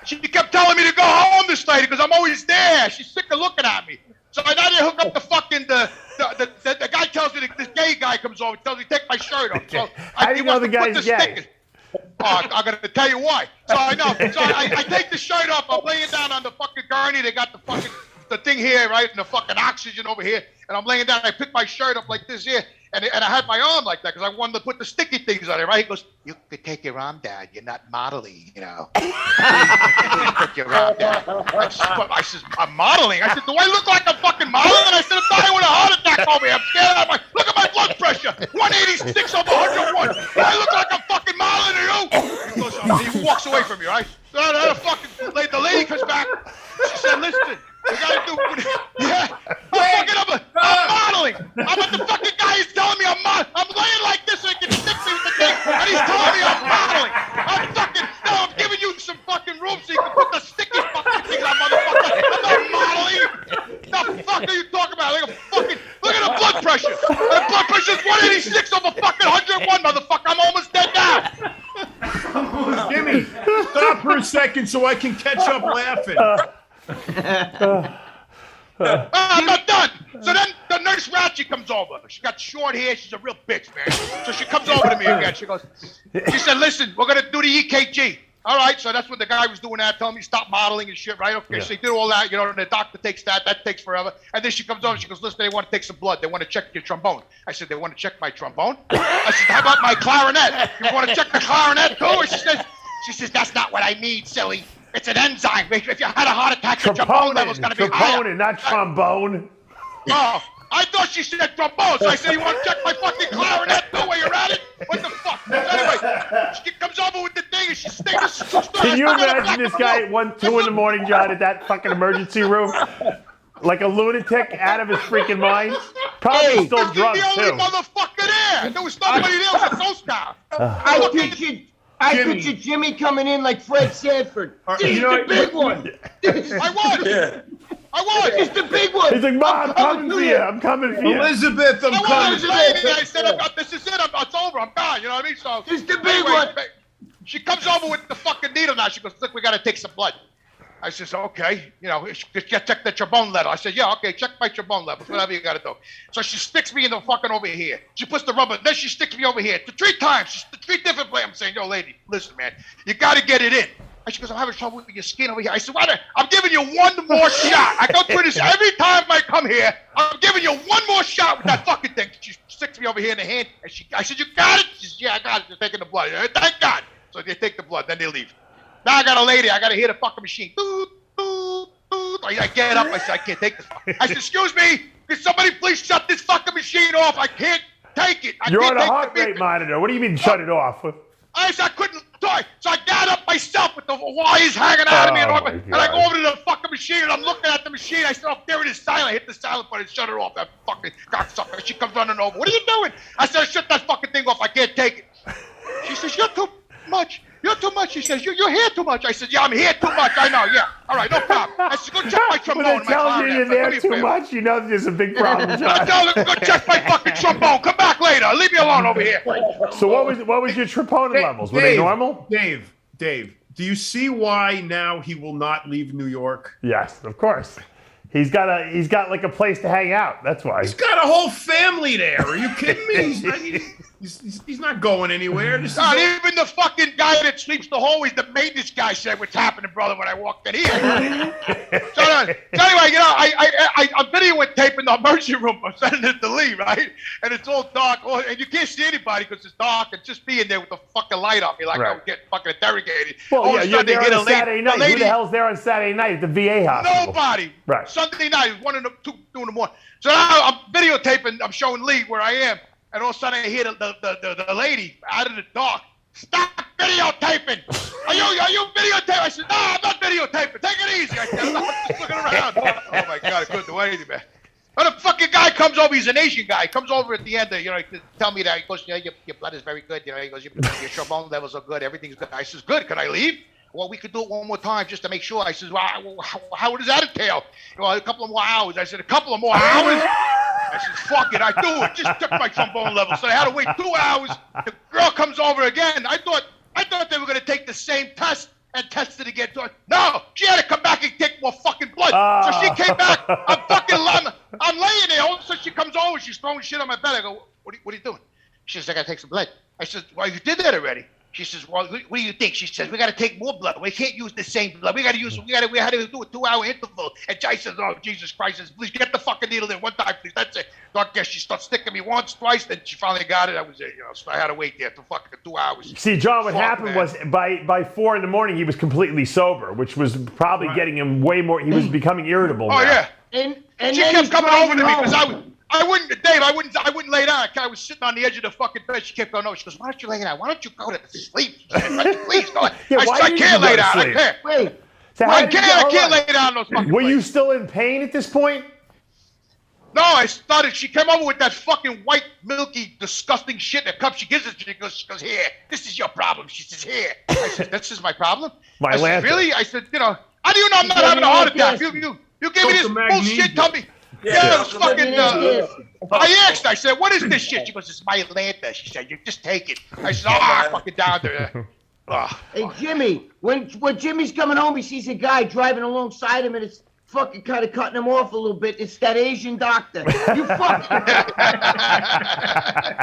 She kept telling me to go home, this lady, because I'm always there. She's sick of looking at me. So I got to hook up the fucking, the guy tells me, this gay guy comes over, tells me to take my shirt off. So How do you know the guy's gay? Stickers. Oh, I'm going to tell you why. So I know. So I take the shirt off. I'm laying down on the fucking gurney. They got the thing here, right? And the fucking oxygen over here. And I'm laying down. I pick my shirt up like this here. And I had my arm like that because I wanted to put the sticky things on it, right? He goes, you could take your arm down. You're not modeling, you know. Take your arm down. I said, I'm modeling. I said, do I look like a fucking model? And I said, I'm dying with a heart attack over here. I'm scared out of my, look at my blood pressure. 186 over 101. Do I look like a fucking model to you? He goes, he walks away from me, right? So the lady comes back. She said, listen. We gotta do. Yeah, I'm modeling. I'm at the fucking guy. He's telling me I'm laying like this so he can stick me with the thing, and he's telling me I'm modeling. I'm giving you some fucking room so you can put the sticky fucking things on, motherfucker. I'm not modeling. The fuck are you talking about? Look at the blood pressure. The blood pressure is 186 over fucking 101, motherfucker. I'm almost dead now. Jimmy, stop for a second so I can catch up laughing. I'm not done. So then the nurse Ratchet comes over. She got short hair. She's a real bitch, man. So she comes over to me again. She said, listen, we're going to do the EKG. All right, so that's what the guy was doing that, telling me stop modeling and shit, right? Okay, so he did all that, and the doctor takes that takes forever. And then she comes over, she goes, listen, they want to take some blood. They want to check your trombone. I said, they want to check my trombone? I said, how about my clarinet? You want to check the clarinet too? And she says, that's not what I mean, silly. It's an enzyme. If you had a heart attack, your trombone level's going to be higher. Trombone, not trombone. Oh, I thought she said trombone, so I said, you want to check my fucking clarinet too while you're at it? What the fuck? So anyway, she comes over with the thing and she stinks. Can you imagine this guy at 2 in the morning, John, at that fucking emergency room? Like a lunatic out of his freaking mind? Probably still drunk, too. The only motherfucker there. There was nobody there. It was a ghost town. I picture Jimmy coming in like Fred Sanford. This is the big one. I was. I was. This is the big one. He's like, Mom, I'm coming for you. I'm coming for you. Elizabeth, I'm coming. I said, this is it. It's over. I'm gone. You know what I mean? So this is the big one. She comes over with the fucking needle now. She goes, look, we got to take some blood. I says, okay, just check the trombone level. I said, yeah, okay, check my trombone levels, whatever you got to do. So she sticks me in the fucking over here. She puts the rubber, then she sticks me over here. 3 times, 3 different places. I'm saying, yo, lady, listen, man, you got to get it in. And she goes, I'm having trouble with your skin over here. I said, I'm giving you one more shot. I go through this every time I come here. I'm giving you one more shot with that fucking thing. She sticks me over here in the hand, and I said, you got it? She says, yeah, I got it. They're taking the blood. Thank God. So they take the blood, then they leave. Now I got a lady. I got to hear the fucking machine. I get up. I said, I can't take this. I said, excuse me. Can somebody please shut this fucking machine off? I can't take it. You're on a heart rate monitor. What do you mean shut it off? I said, I couldn't talk. So I got up myself with the wires hanging out of me. And I go over to the fucking machine and I'm looking at the machine. I said, oh, there it is, silent. I hit the silent button and shut it off. That fucking cocksucker. She comes running over. What are you doing? I said, shut that fucking thing off. I can't take it. She says, you're too much. You're too much. She says, you're here too much. I said, yeah, I'm here too much. I know, yeah. All right, no problem. I said, go check my trombone. When they tell you you're there too much, you know there's a big problem, John. Go check my fucking trombone. Come back later. Leave me alone over here. So what was your troponin levels? Were they normal? Dave, do you see why now he will not leave New York? Yes, of course. He's got like a place to hang out. That's why. He's got a whole family there. Are you kidding me? He's not going anywhere. Even the fucking guy that sweeps the hallways, the maintenance guy said, what's happening, brother, when I walked in here. so anyway, I'm videotaping the emergency room. I'm sending it to Lee, right? And it's all dark. And you can't see anybody because it's dark. And just being there with the fucking light on me like I'm getting fucking interrogated. Well, yeah, you're there on a Saturday night. Who the hell's there on Saturday night at the VA hospital? Nobody. Right. Sunday night, 1 and 2 in the morning. So now I'm videotaping. I'm showing Lee where I am. and all of a sudden I hear the lady out of the dark, "Stop videotaping! Are you videotaping?" I said, "No, I'm not videotaping. Take it easy." I said, "I'm just looking around." Oh my God, I couldn't do anything, man. And the fucking guy comes over. He's an Asian guy. He comes over at the end, to tell me that. He goes, "Your blood is very good. He goes, your hormone levels are good. Everything's good." I says, "Good. Can I leave?" "Well, we could do it one more time just to make sure." I says, "Well, how does that entail?" "Well, a couple of more hours." I said, "A couple of more hours?" I said, "Fuck it, I do it." Just took my trombone level. So I had to wait 2 hours. The girl comes over again. I thought they were gonna take the same test and test it again. No, she had to come back and take more fucking blood. So she came back. I'm laying there. All of a sudden she comes over. She's throwing shit on my bed. I go, what are you doing?" She says, "I gotta take some blood." I said, "Well, you did that already." She says, "Well, what do you think?" She says, "We got to take more blood. We can't use the same blood. We had to do a 2-hour interval." And I says, "Oh, Jesus Christ, says, please get the fucking needle in one time, please. That's it." So I guess she starts sticking me once, twice, then she finally got it. I was there, so I had to wait there for fucking 2 hours. See, John, what happened was by 4 in the morning, he was completely sober, which was probably getting him way more. He was becoming irritable. Oh, now. yeah. And she kept coming over to me because I wouldn't lay down. I was sitting on the edge of the fucking bed. She kept going, "No." She goes, "Why don't you lay down? Why don't you go to sleep?" She said, "Please go." I can't lay down. I can't. Wait. So I can't lay down those fucking Were you places. still in pain at this point? No, she came over with that fucking white, milky, disgusting shit in a cup. She gives it to me. She goes, "Here, this is your problem." She says, "Here." I said, "This is my problem?" I said, "Really?" I said, "How do you know I'm not having a heart attack? You gave me this bullshit, tell me." Yeah, it was fucking, I asked, I said, "What is this shit?" She goes, "It's my Atlanta." She said, "You just take it." I said, fucking down there. Hey, Jimmy, when Jimmy's coming home, he sees a guy driving alongside him, and it's fucking kind of cutting him off a little bit. It's that Asian doctor. You fucking...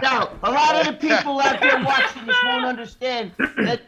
Now, a lot of the people out there watching this won't understand that,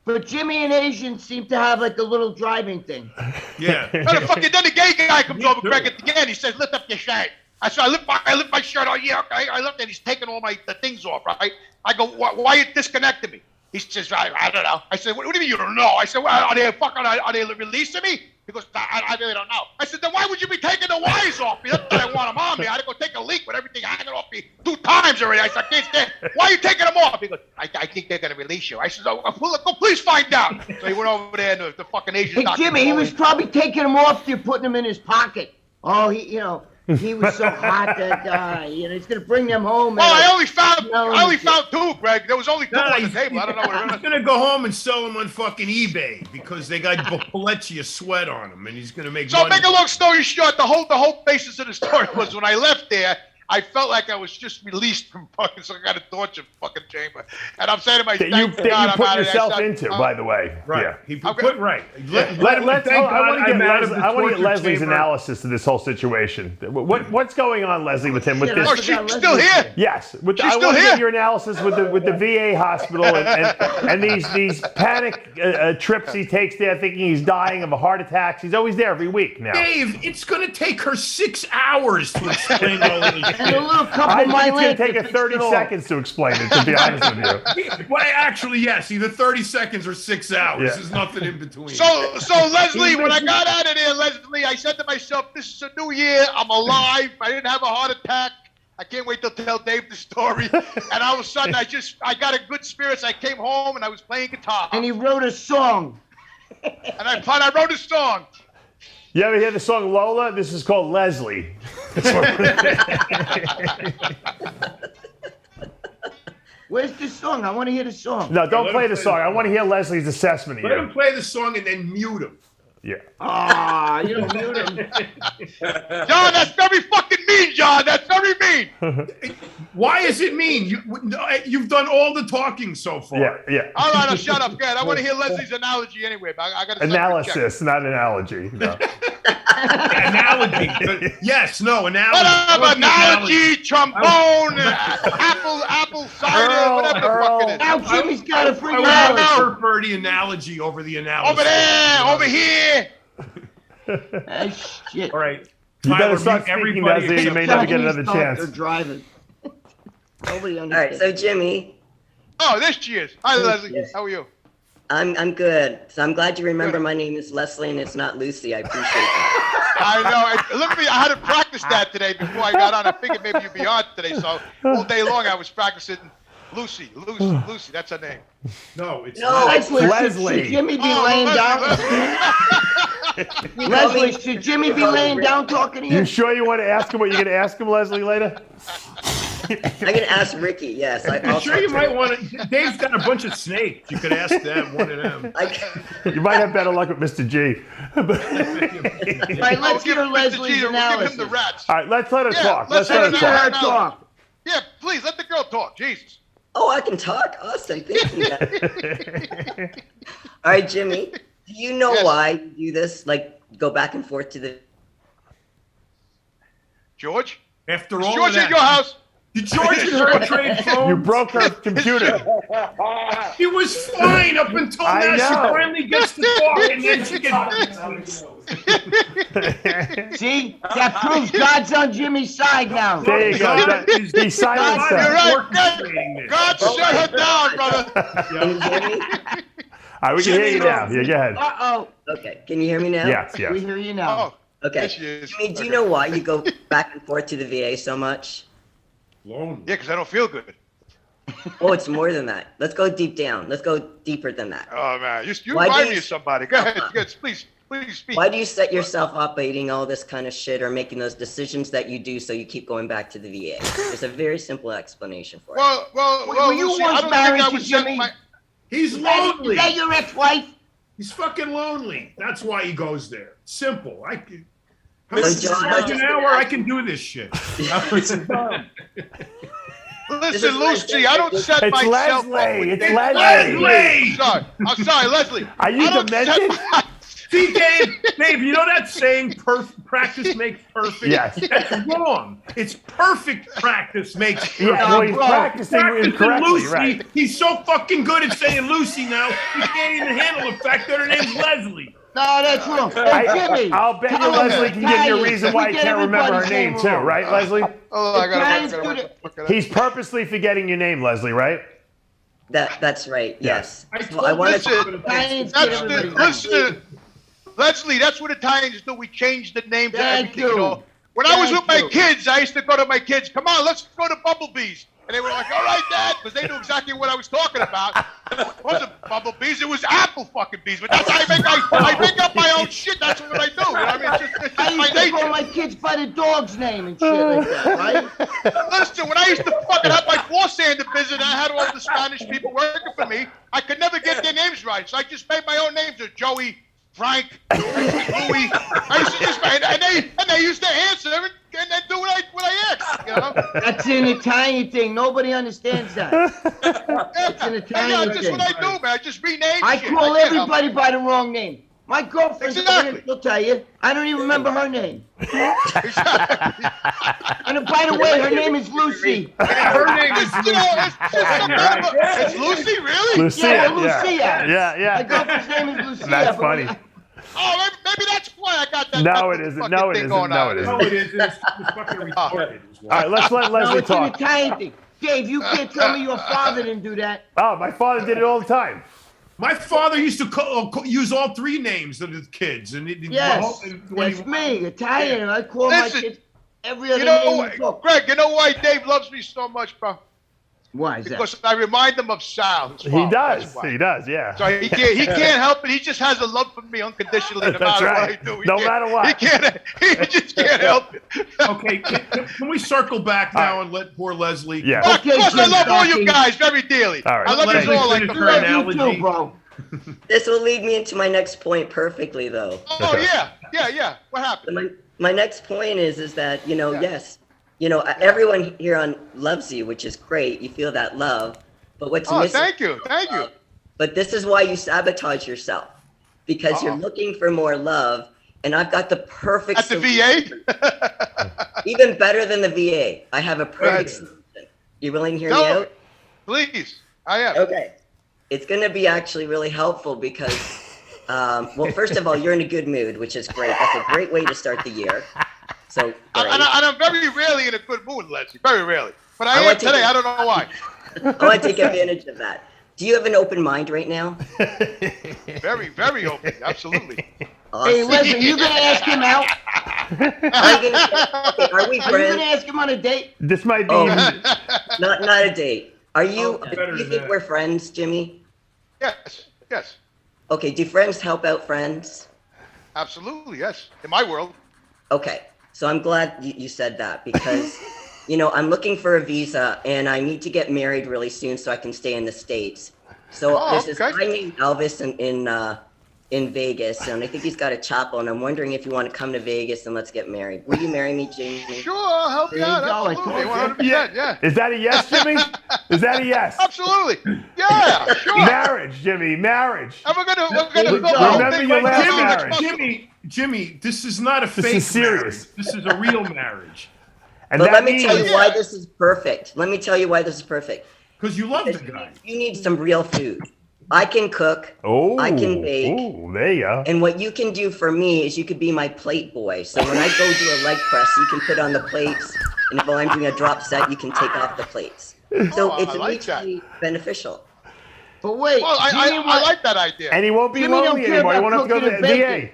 but Jimmy and Asians seem to have like a little driving thing. Yeah. Then the gay guy comes over, Greg, at the end. He says, "Lift up your shirt." I said, I lift my shirt. "Oh, yeah, okay." I lift it. He's taking all the things off, right? I go, "Why you disconnecting me?" He says, I don't know." I said, what do you mean you don't know?" I said, "Well, are they releasing me?" He goes, I really don't know." I said, "Then why would you be taking the wires off me? That's why I want them on me. I had to go take a leak with everything hanging off me 2 times already." I said, "I can't stand. Why are you taking them off?" He goes, I think they're going to release you." I said, "Oh, go, please find out." So he went over there and the fucking Asian Hey, doctor. Jimmy, he was probably taking them off there, putting them in his pocket. Oh, he was so hot, that guy. He's gonna bring them home. Well, I only found 2, Greg. There was only 2 on the table. I don't know what it He's gonna go home and sell them on fucking eBay because they got Pelletier sweat on them, and he's gonna make money. So, make a long story short, the whole basis of the story was when I left there, I felt like I was just released from fucking some kind of torture fucking chamber. And I'm saying to myself, that you put yourself into, by the way. Right. Yeah. He put right. I want to get Leslie's analysis of this whole situation. What's going on, Leslie, with him? With this? Oh, she's still here? Yes. She's I still want to here? get your analysis with the VA hospital and these panic trips he takes there, thinking he's dying of a heart attack. He's always there every week now. Dave, it's going to take her 6 hours to explain all this shit. And a little couple I of my think it's going to legs take her 30 seconds to explain it, to be honest with you. Well, actually, yes. Either 30 seconds or 6 hours. Yeah. There's nothing in between. So Leslie, when I got out of there, Leslie, I said to myself, "This is a new year. I'm alive. I didn't have a heart attack. I can't wait to tell Dave the story." And all of a sudden, I got a good spirits. I came home and I was playing guitar. And he wrote a song. And I wrote a song. You ever hear the song Lola? This is called Leslie. Where's the song? I want to hear the song. No, don't play the song. I want to hear Leslie's assessment of Let you. him play the song and then mute him. Yeah. You don't mute him. John, that's very fucking mean, John. That's very mean. Why is it mean? You've done all the talking so far. Yeah. All right, I'll shut up, Gad. I want to hear Leslie's analogy anyway. But I got to Analysis, not analogy. No. Analogy. Yes, no, analogy. Whatever, analogy, trombone, apple cider, whatever the fuck it is. Now Jimmy's got a free I knowledge. would prefer the analogy over the analysis. Over there, over here. Shit. All right. You better Tyler, start mute speaking, Leslie. You may never get another chance. They're driving. Nobody All right, understands. so Jimmy, Oh, there she is. Hi, Leslie. How are you? I'm good. So I'm glad you remember my name is Leslie and it's not Lucy. I appreciate that. I know. Look at me. I had to practice that today before I got on. I figured maybe you'd be on today, so all day long I was practicing Lucy. That's her name. No, it's Leslie. Should Jimmy be laying down? Leslie, should Jimmy be laying down talking to you? You sure you want to ask him what you're going to ask him, Leslie, later? I'm gonna ask Ricky. Yes, I'm sure you might want to. Dave's got a bunch of snakes. You could ask them, one of them. You might have better luck with Mr. G. All right, let's hear Leslie's analysis. Give him the rats. All right, let's let her talk. Let's let her talk. Yeah, please let the girl talk. Jesus. Oh, I can talk. Awesome. Thank you. All right, Jimmy. Do you know why you do this? Like, go back and forth to the. George. After all George of that, at your house. Did George and her trade phones? You broke her computer. She was fine up until now. She finally gets to talk, and then she gets. See, that proves God's on Jimmy's side now. There you go. He silenced her. You're right. God shut her down, brother. Can you hear me? All right, we can hear you now. Yeah, go ahead. Uh-oh. Okay, can you hear me now? Yes. We hear you now. Okay. Jimmy, do you know why you go back and forth to the VA so much? Lonely. Yeah, because I don't feel good. Oh, it's more than that. Let's go deep down. Let's go deeper than that. Oh, man. You remind me of somebody. Go ahead. Please speak. Why do you set yourself up by eating all this kind of shit or making those decisions that you do so you keep going back to the VA? There's a very simple explanation for it. Were you Lucy, once I don't married think I to would set Jimmy? He's lonely. Is that your ex-wife? He's fucking lonely. That's why he goes there. Simple. How So, much John, an hour? I can do this shit. Listen, Lucy, I don't set It's myself up Leslie. with It's things. Leslie. I'm sorry, Leslie. Are you demented? See, Dave, you know that saying, practice makes perfect? Yes. That's wrong. It's perfect practice makes perfect. Yeah, well, he's practicing incorrectly, Lucy, right? He's so fucking good at saying Lucy now, he can't even handle the fact that her name's Leslie. No, that's wrong. Hey, Jimmy. I'll bet you Leslie can give you a reason why he can't remember her name too, right, Leslie? Oh, I gotta look at He's purposely forgetting your name, Leslie, right? That's right. Yes. I wanted to. Listen, Leslie, that's what Italians do. We change the name to everything. You know? When I was with my kids, I used to go to my kids. Come on, let's go to Bumblebees. And they were like, all right, Dad, because they knew exactly what I was talking about. It wasn't bumblebees, it was apple fucking bees. But that's how I make up my own shit. That's what I do. You know what I mean? It's just I used to call my kids by the dog's name and shit like that, right? Listen, when I used to fucking have my floor sander business and I had all the Spanish people working for me, I could never get their names right. So I just made my own names. Joey, Frank, Louis. I used to just, and they used to answer and then do what I asked, you know? That's an Italian thing. Nobody understands that. It's an Italian that's thing. what I do, man. I just rename I shit. call can't help everybody by the wrong name. My girlfriend, Exactly. she'll tell you, I don't even remember her name. And by the way, her name is Lucy. Her name is It's Lucy, really? Lucia. Yeah, Lucia. Yeah. My girlfriend's name is Lucia. That's funny. Oh, maybe that's why I got that. No, it isn't. No, it isn't. No, it isn't. No, it isn't. It's fucking retarded. All right, let's let Leslie No, it's an talk. Italian thing. Dave, you can't tell me your father didn't do that. Oh, my father did it all the time. My father used to use all three names of his kids. Yes, that's me, Italian. I call my Listen, kids every other You know, name in the book. Greg, you know why Dave loves me so much, bro? Why is that? Because I remind him of Sal. his He father. does. That's why. He does. Yeah. So he can't help it. He just has a love for me unconditionally, no That's matter right. what I do. No matter what. He just can't help it. Okay, can we circle back now and let poor Leslie? Yeah. Of Okay, course, I Jim love all you Stocking. guys very dearly. All right. I love Leslie, you all like finish the her first. analogy. You too, bro. This will lead me into my next point perfectly, though. Oh yeah. What happened? My next point is that yes, everyone here loves you, which is great. You feel that love, but what's Oh, missing? thank you. But this is why you sabotage yourself, because you're looking for more love, and I've got the perfect At the solution. VA? Even better than the VA. I have a perfect solution. You willing to hear me No. out? Please, I am. Okay. It's going to be actually really helpful because, well, first of all, you're in a good mood, which is great. That's a great way to start the year. So, great. And I'm very rarely in a good mood, Leslie. Very rarely. But I am want to today. get- I don't know why. I want to take advantage of that. Do you have an open mind right now? Very, very open. Absolutely. Awesome. Hey, listen, you gonna ask him out? Okay, are we Are you friends? gonna ask him on a date? This might be. Oh, not a date. Are you? better Do you than think that. we're friends, Jimmy? Yes. Yes. Okay. Do friends help out friends? Absolutely. Yes. In my world. Okay. So I'm glad you said that because, you know, I'm looking for a visa and I need to get married really soon so I can stay in the States. So there's this guy named Elvis in Vegas, and I think he's got a chapel, and I'm wondering if you want to come to Vegas and let's get married. Will you marry me, Jamie? Sure, I'll help you out. Absolutely. 100%. Yeah. Is that a yes, Jimmy? Is that a yes? Absolutely. Yeah. Sure. Marriage, Jimmy. Marriage. And we're gonna go Remember your last marriage. Jimmy, this is not a This fake is serious. marriage. This is a real marriage. And But that let me means, tell you why this is perfect. Let me tell you why this is perfect. Because you love the guy. You need some real food. I can cook. Oh, I can bake. Oh, there you go. And what you can do for me is you could be my plate boy. So when I go do a leg press, you can put on the plates. And while I'm doing a drop set, you can take off the plates. So it's mutually beneficial. But wait, Well, I like that idea. And he won't be Jimmy don't lonely care anymore. He about won't have to go to cooking the and VA. baking.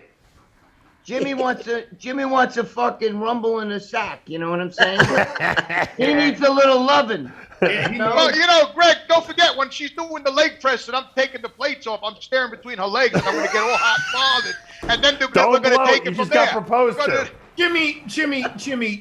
Jimmy wants a fucking rumble in a sack. You know what I'm saying? He needs a little loving. Well, you know, Greg, don't forget when she's doing the leg press and I'm taking the plates off, I'm staring between her legs and I'm going to get all hot and bothered. And then we're Don't going to blow take it. it You from just got there. proposed We're to. gonna- Jimmy,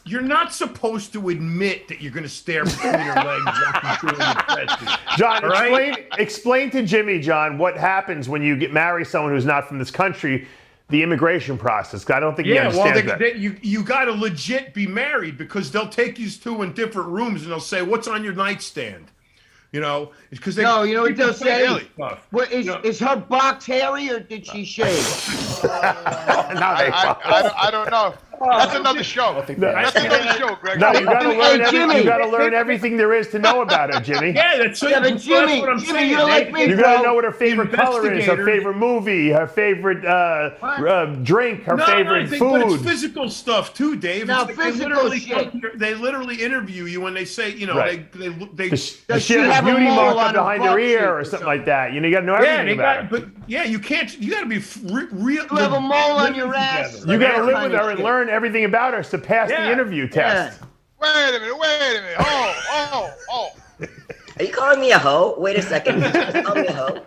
you're not supposed to admit that you're going to stare between your legs while you're doing the presses. John, All right? explain to Jimmy, John, what happens when you marry someone who's not from this country, the immigration process. 'Cause I don't think he understands that. You got to legit be married because they'll take you two in different rooms and they'll say, "What's on your nightstand?" You know, because No, you know what they'll say? Really tough. What, is her box hairy or did she shave? I don't know. That's another show. That's another show, Greg. No, you gotta learn Jimmy. you gotta learn everything there is to know about her, Jimmy. Yeah, that's Yeah, but Jimmy, what I'm Jimmy, saying. you're like me, You gotta know what her favorite color is, her Investigators. favorite movie, her favorite drink, her favorite But it's food. physical stuff too, Dave. No, It's like physical shit. they literally interview you when they say, you know, Right. they Does Does she she have a have a beauty mole mark on up her behind her butt cheek ear or or something like that? You know, you gotta know yeah, everything they about got, her. but yeah, you can't. You got to be real. You have a mole on your ass. You gotta That live kind with of her and shit. learn everything about her to pass the Yeah. interview test. Wait a minute. Oh. Are you calling me a hoe? Wait a second. Did you just call me a hoe?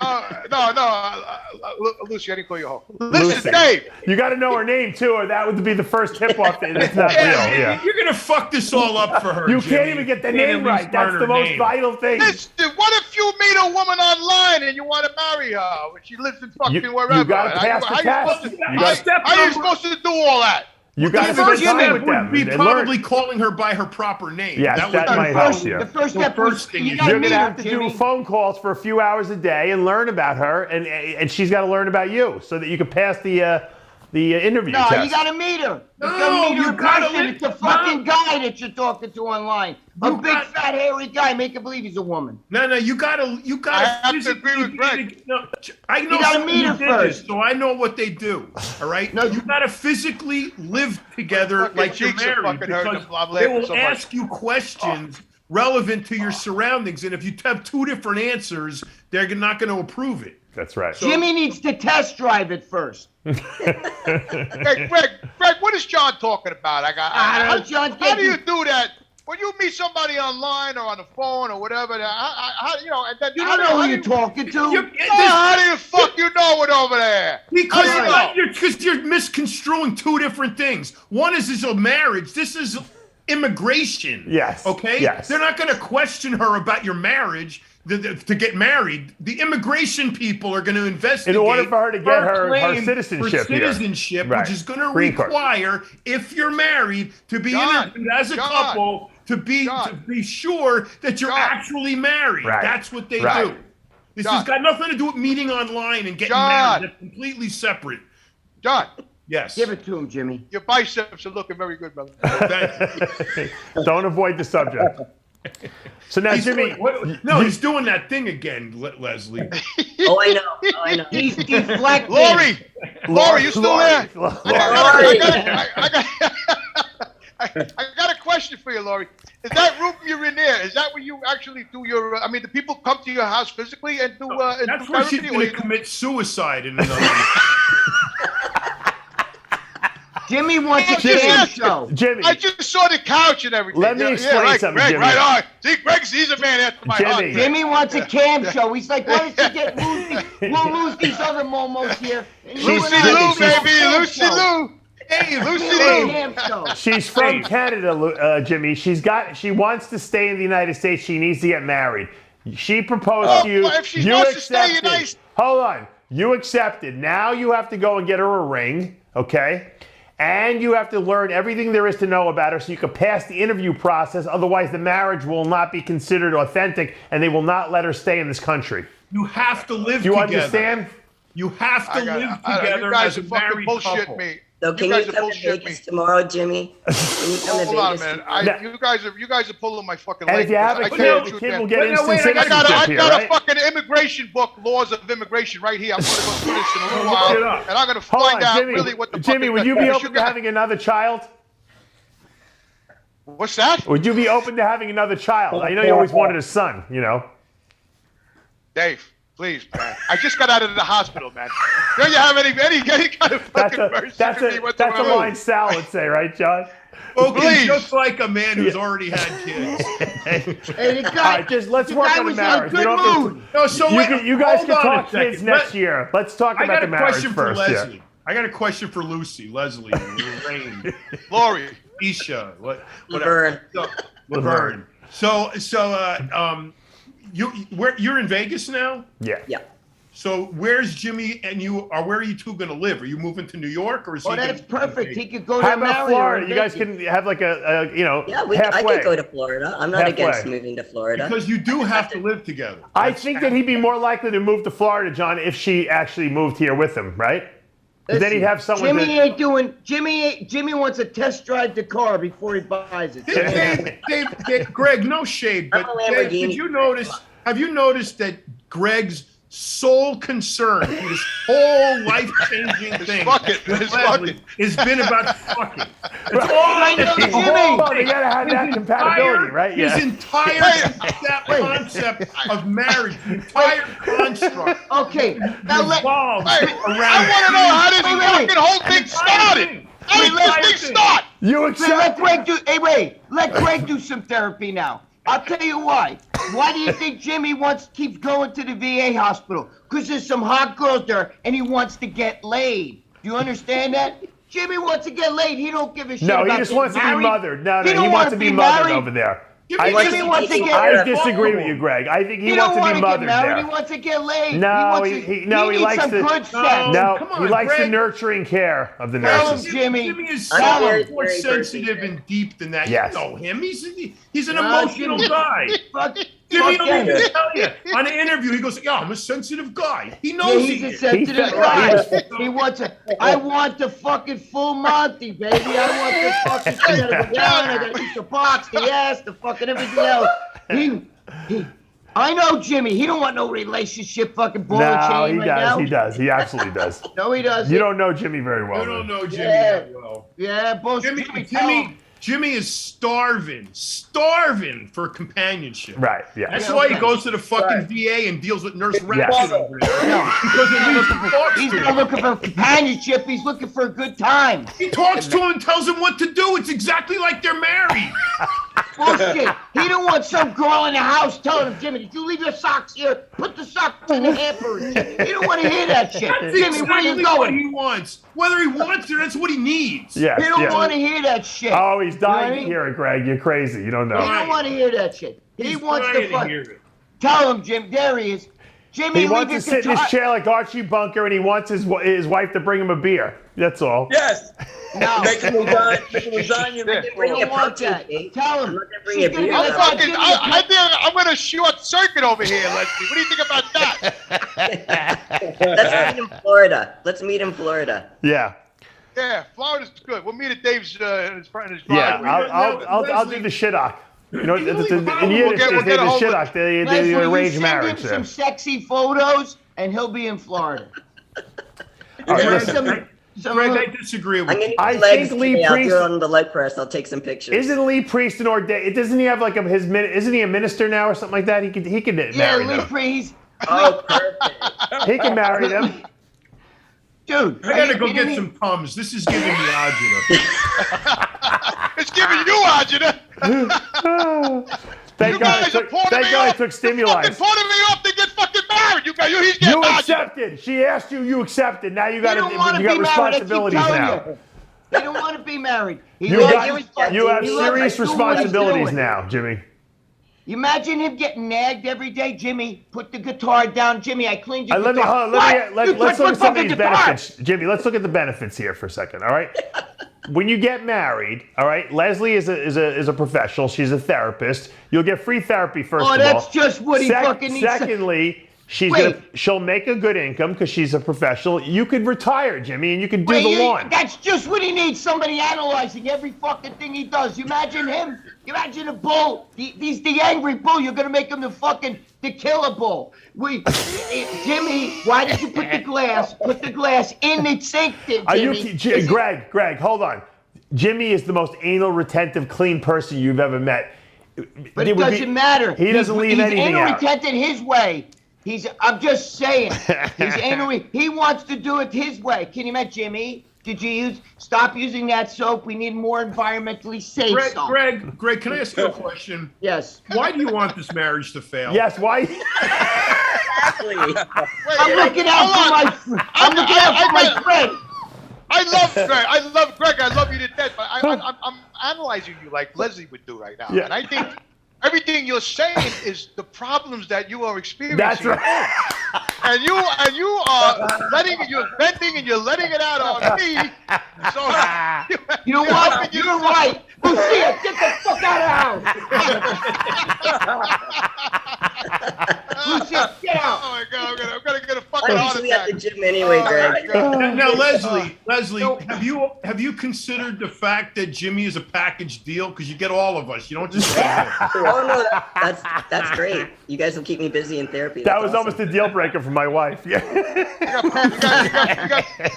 No. Lucy, I didn't call you a hoe. Lucy. Listen, Dave. You gotta know her name too, or that would be the first tip off that it's not real. Yeah. You're gonna fuck this all up for her. You Jimmy. can't even get the Can't name at least right. That's learn the her most name. vital thing. Listen, what if you meet a woman online and you want to marry her when she lives in fucking wherever? You gotta pass the test. How are you supposed to do all that? You gotta The first spend time step with would them. be and probably learn. calling her by her proper name. Yes, would that be might the help first- you. The first The step first thing you is gotta You're meet gonna her, have to Jimmy. do phone calls for a few hours a day and learn about her, and she's got to learn about you so that you can pass the interview No, test. you gotta meet her. You No, gotta meet her you in gotta person. let- It's a fucking guy that you're talking to online. A You big got- fat hairy guy. Make it believe he's a woman. No, you gotta. I have to agree with Greg. No, I know You gotta somebody meet her who did this, first. so I know what they do. All right. No, you gotta physically live together Fucking like you're cheeks are married fucking hurting. because I'm they laughing will so much. ask you questions relevant to your surroundings, and if you have two different answers, they're not going to approve it. That's right. Jimmy needs to test drive it first. Hey, Greg, what is John talking about? I don't know, John, How do you do that? When you meet somebody online or on the phone or whatever, how you know, and then You how don't do know who you- you're talking to. how do you fuck you know it over there? Because How do you know? you're misconstruing two different things. One is a marriage. This is immigration. Yes. Okay. Yes. They're not going to question her about your marriage to get married. The immigration people are going to investigate In order for her to get her claim citizenship for here. citizenship, Right. which is going to Green card. require, if you're married, to be John, interviewed as a John, couple to be sure that you're John. actually married. Right. That's what they Right. do. This John. has got nothing to do with meeting online and getting John. married. That's completely separate. John, Yes. Give it to him, Jimmy. your biceps are looking very good, brother. Thank you. Don't avoid the subject. So now, He's Jimmy, he's doing that thing again, Leslie. Oh, I know. He's deflecting. Lori, you still there? Lori. I I got a question for you, Laurie. Is that room you're in there? Is that where you actually do your? I mean, do people come to your house physically and do? That's where she's going to commit suicide in another week. Jimmy wants a cam show. Jimmy, I just saw the couch and everything. Let me explain something, Greg, Jimmy. right on. See, he's a man after my heart. Jimmy wants a cam show. He's like, why don't you get Lucy? We'll lose these other momos here. Lucy Lou, baby. Lucy Lou. Hey, Lucy Lou. She's from Canada, Jimmy. She wants to stay in the United States. She needs to get married. She proposed to you. Well, if she You wants to stay in the accepted. United States. Hold on. You accepted. Now you have to go and get her a ring, okay? And you have to learn everything there is to know about her so you can pass the interview process. Otherwise, the marriage will not be considered authentic and they will not let her stay in this country. You have to live Do you together. understand? You have to live together You guys as a are fucking married bullshit couple. me. So can you come to Vegas tomorrow, Jimmy? Can you come to Hold on a Vegas? minute. You guys are pulling my fucking And leg. if you have a I kid, can't the shoot kid that. will get instant I citizenship got here, a right? fucking immigration book, laws of immigration, right here. I'm going to go through this in a little while, it up. and I'm going to Hold find on, out Jimmy. really what the Jimmy, fuck would you be open to got- having another child? What's that? Would you be open to having another child? I know you always wanted a son, you know. Dave, please, man. I just got out of the hospital, man. Don't you have any kind of fucking mercy That's to me a whatsoever? line Sal would say, right, John? Spoken Please. just like a man who's already had kids. Hey, the All right, just let's work on the marriage. We don't have to- No, so you guys hold can on a talk kids second. next year. Let's talk I about got the a marriage question first. for yeah. Leslie. I got a question for Lucy, Leslie, Lorraine, Laurie. Isha, Laverne. Laverne. So, you're in Vegas now? Yeah. Yeah. So where's Jimmy and you? Where are you two going to live? Are you moving to New York or is he? Oh, that's gonna- perfect. He could go How to about Mario. Florida? You guys can have like a Yeah, I halfway. could go to Florida. I'm not Halfway. against moving to Florida. Because you do have to live together. I think that he'd be more likely to move to Florida, John, if she actually moved here with him, right? 'Cause then he'd have someone. Jimmy ain't doing. Jimmy wants a test drive the car before he buys it. Dave, Greg, no shade, but I'm a Dave, Lamborghini. have you noticed that Greg's sole concern through this whole life-changing thing fucking. with It's Leslie fucking. has been about fucking. It's all I know, it's the Jimmy. whole Oh, they thing. gotta have that His compatibility, right? His Yeah. entire that concept of marriage, the entire construct Okay, now let. revolves Hey, around. I want to know how this Wait, fucking whole thing started. How did this thing start? You Let accept. Greg do. Hey, wait. Let Greg do some therapy now. I'll tell you why. Why do you think Jimmy keeps going to the VA hospital? Because there's some hot girls there, and he wants to get laid. Do you understand that? Jimmy wants to get laid. He don't give a shit No, about he just getting wants to be married. mothered. No, He he don't wants wanna to be be mothered married. over there. Jimmy wants wants to get. I disagree with you, Greg. I think he He wants don't to want be to get mothered married. He there. wants to get laid. No, he he likes some the good sex. no, come on, he likes the Greg. nurturing care of the Tell him, nurses. Jimmy. Jimmy is I'm so very, more very sensitive personal. and deep than that. Yes. You know him. He's an No, emotional Jimmy. guy. Fuck, Jimmy fuck don't that. even tell you. On an interview, he goes, "Yeah, I'm a sensitive guy." He Yeah, knows he's he a is. sensitive He guy. felt- He wants a. I want the fucking full Monty, baby. I want the fucking. I gotta go down. I gotta eat the box, the ass, the fucking everything else. I know Jimmy. He don't want no relationship fucking ball and No, chain he right does. now. He does. He absolutely does. No, he doesn't. You don't know Jimmy very well. You don't man. know Jimmy Yeah. that well. Yeah, both Jimmy. Jimmy is starving for companionship. Right. Yeah. That's Yeah, why okay. he goes to the fucking Right. VA and deals with Nurse Yes. Ratchet over there. Because at least he talks He's to not him. looking for companionship. He's looking for a good time. He talks to him and tells him what to do. It's exactly like they're married. Bullshit. He don't want some girl in the house telling him, Jimmy, did you leave your socks here? Put the socks in the hamper. He don't want to hear that shit. That's Jimmy, where you exactly what going? he wants. Whether he wants it, that's what he needs. Yes. He don't yes. want to hear that shit. Oh, he's dying You know what I to mean? hear it, Greg. You're crazy. You don't know. He don't want to hear that shit. He He's wants trying to to fuck. hear it. Tell him, Jim. There he is. Jimmy, He leave wants your to sit in his guitar- chair like Archie Bunker, and he wants his wife to bring him a beer. That's all. Yes. No. Make him resign. Make him resign. You make Bring He a don't want protein that. shake. Tell him. I'm not gonna bring She's a gonna be beer. like, I'm "Oh, Fucking, Jimmy, I think I'm going to short circuit over here, Leslie. What do you think about that? Let's meet in Florida. Let's meet in Florida. Yeah. Yeah, Florida's good. We'll meet at Dave's in his Yeah. driveway. I'll do the shidduch. You know, in Yiddish, We'll get they a the hold of- shidduch. They Leslie, you arrange send marriage him there. some sexy photos, and he'll be in Florida. All right, Send him listen. some, Greg, I disagree with you. I think think Lee I'll Priest- do it on the leg press. I'll take some pictures. Isn't Lee Priest an ordained? Doesn't he have like isn't he a minister now or something like that? He could marry Lee them. Priest. Oh, perfect. He can marry them. Dude, I gotta go get some Tums. This is giving me agita. It's giving you agita. Thank God I took Fucking Stimulise. putting me off to get fucking married. He's getting You agita. accepted. She asked you. You accepted. Now you got They don't wanna be married, I keep responsibilities telling now. you. They don't want to be married. You have serious doing what he's responsibilities doing. now, Jimmy. You imagine him getting nagged every day, Jimmy. Put the guitar down, Jimmy. I cleaned your Let's guitar. look at some of these guitar. benefits, Jimmy. Let's look at the benefits here for a second. All right. When you get married, all right. Leslie is a professional. She's a therapist. You'll get free therapy first of all. That's just what he fucking needs. Secondly, she'll make a good income because she's a professional. You could retire, Jimmy, and you could do the lawn. That's just what he needs. Somebody analyzing every fucking thing he does. You imagine him. You imagine a bull. He's the angry bull. You're gonna make him the killer bull. Jimmy, why did you put the glass in the sink, Jimmy? Greg, hold on. Jimmy is the most anal retentive, clean person you've ever met. But it doesn't matter. He doesn't leave anything out. He's anal retentive his way. I'm just saying. He's anal. He wants to do it his way. Can you imagine, Jimmy? Did you stop using that soap? We need more environmentally safe soap. Greg, can I ask you a question? Yes. Why do you want this marriage to fail? Yes, why? Exactly. I'm looking out for my friend. I love Greg. I love you to death. But I'm analyzing you like Leslie would do right now. Yeah. And I think everything you're saying is the problems that you are experiencing. That's right. And you are you're venting and you're letting it out on me. So you know what? You're right. Lucia, get the fuck out of the house. Lucia, get out. Oh my God, I'm gonna get a fucking I'm heart usually at attack. the gym anyway, Greg. Now, Leslie, have you considered the fact that Jimmy is a package deal? Because you get all of us. You don't just get him. Oh no, that's great. You guys will keep me busy in therapy. That That's was awesome. almost a deal breaker for my wife. Yeah.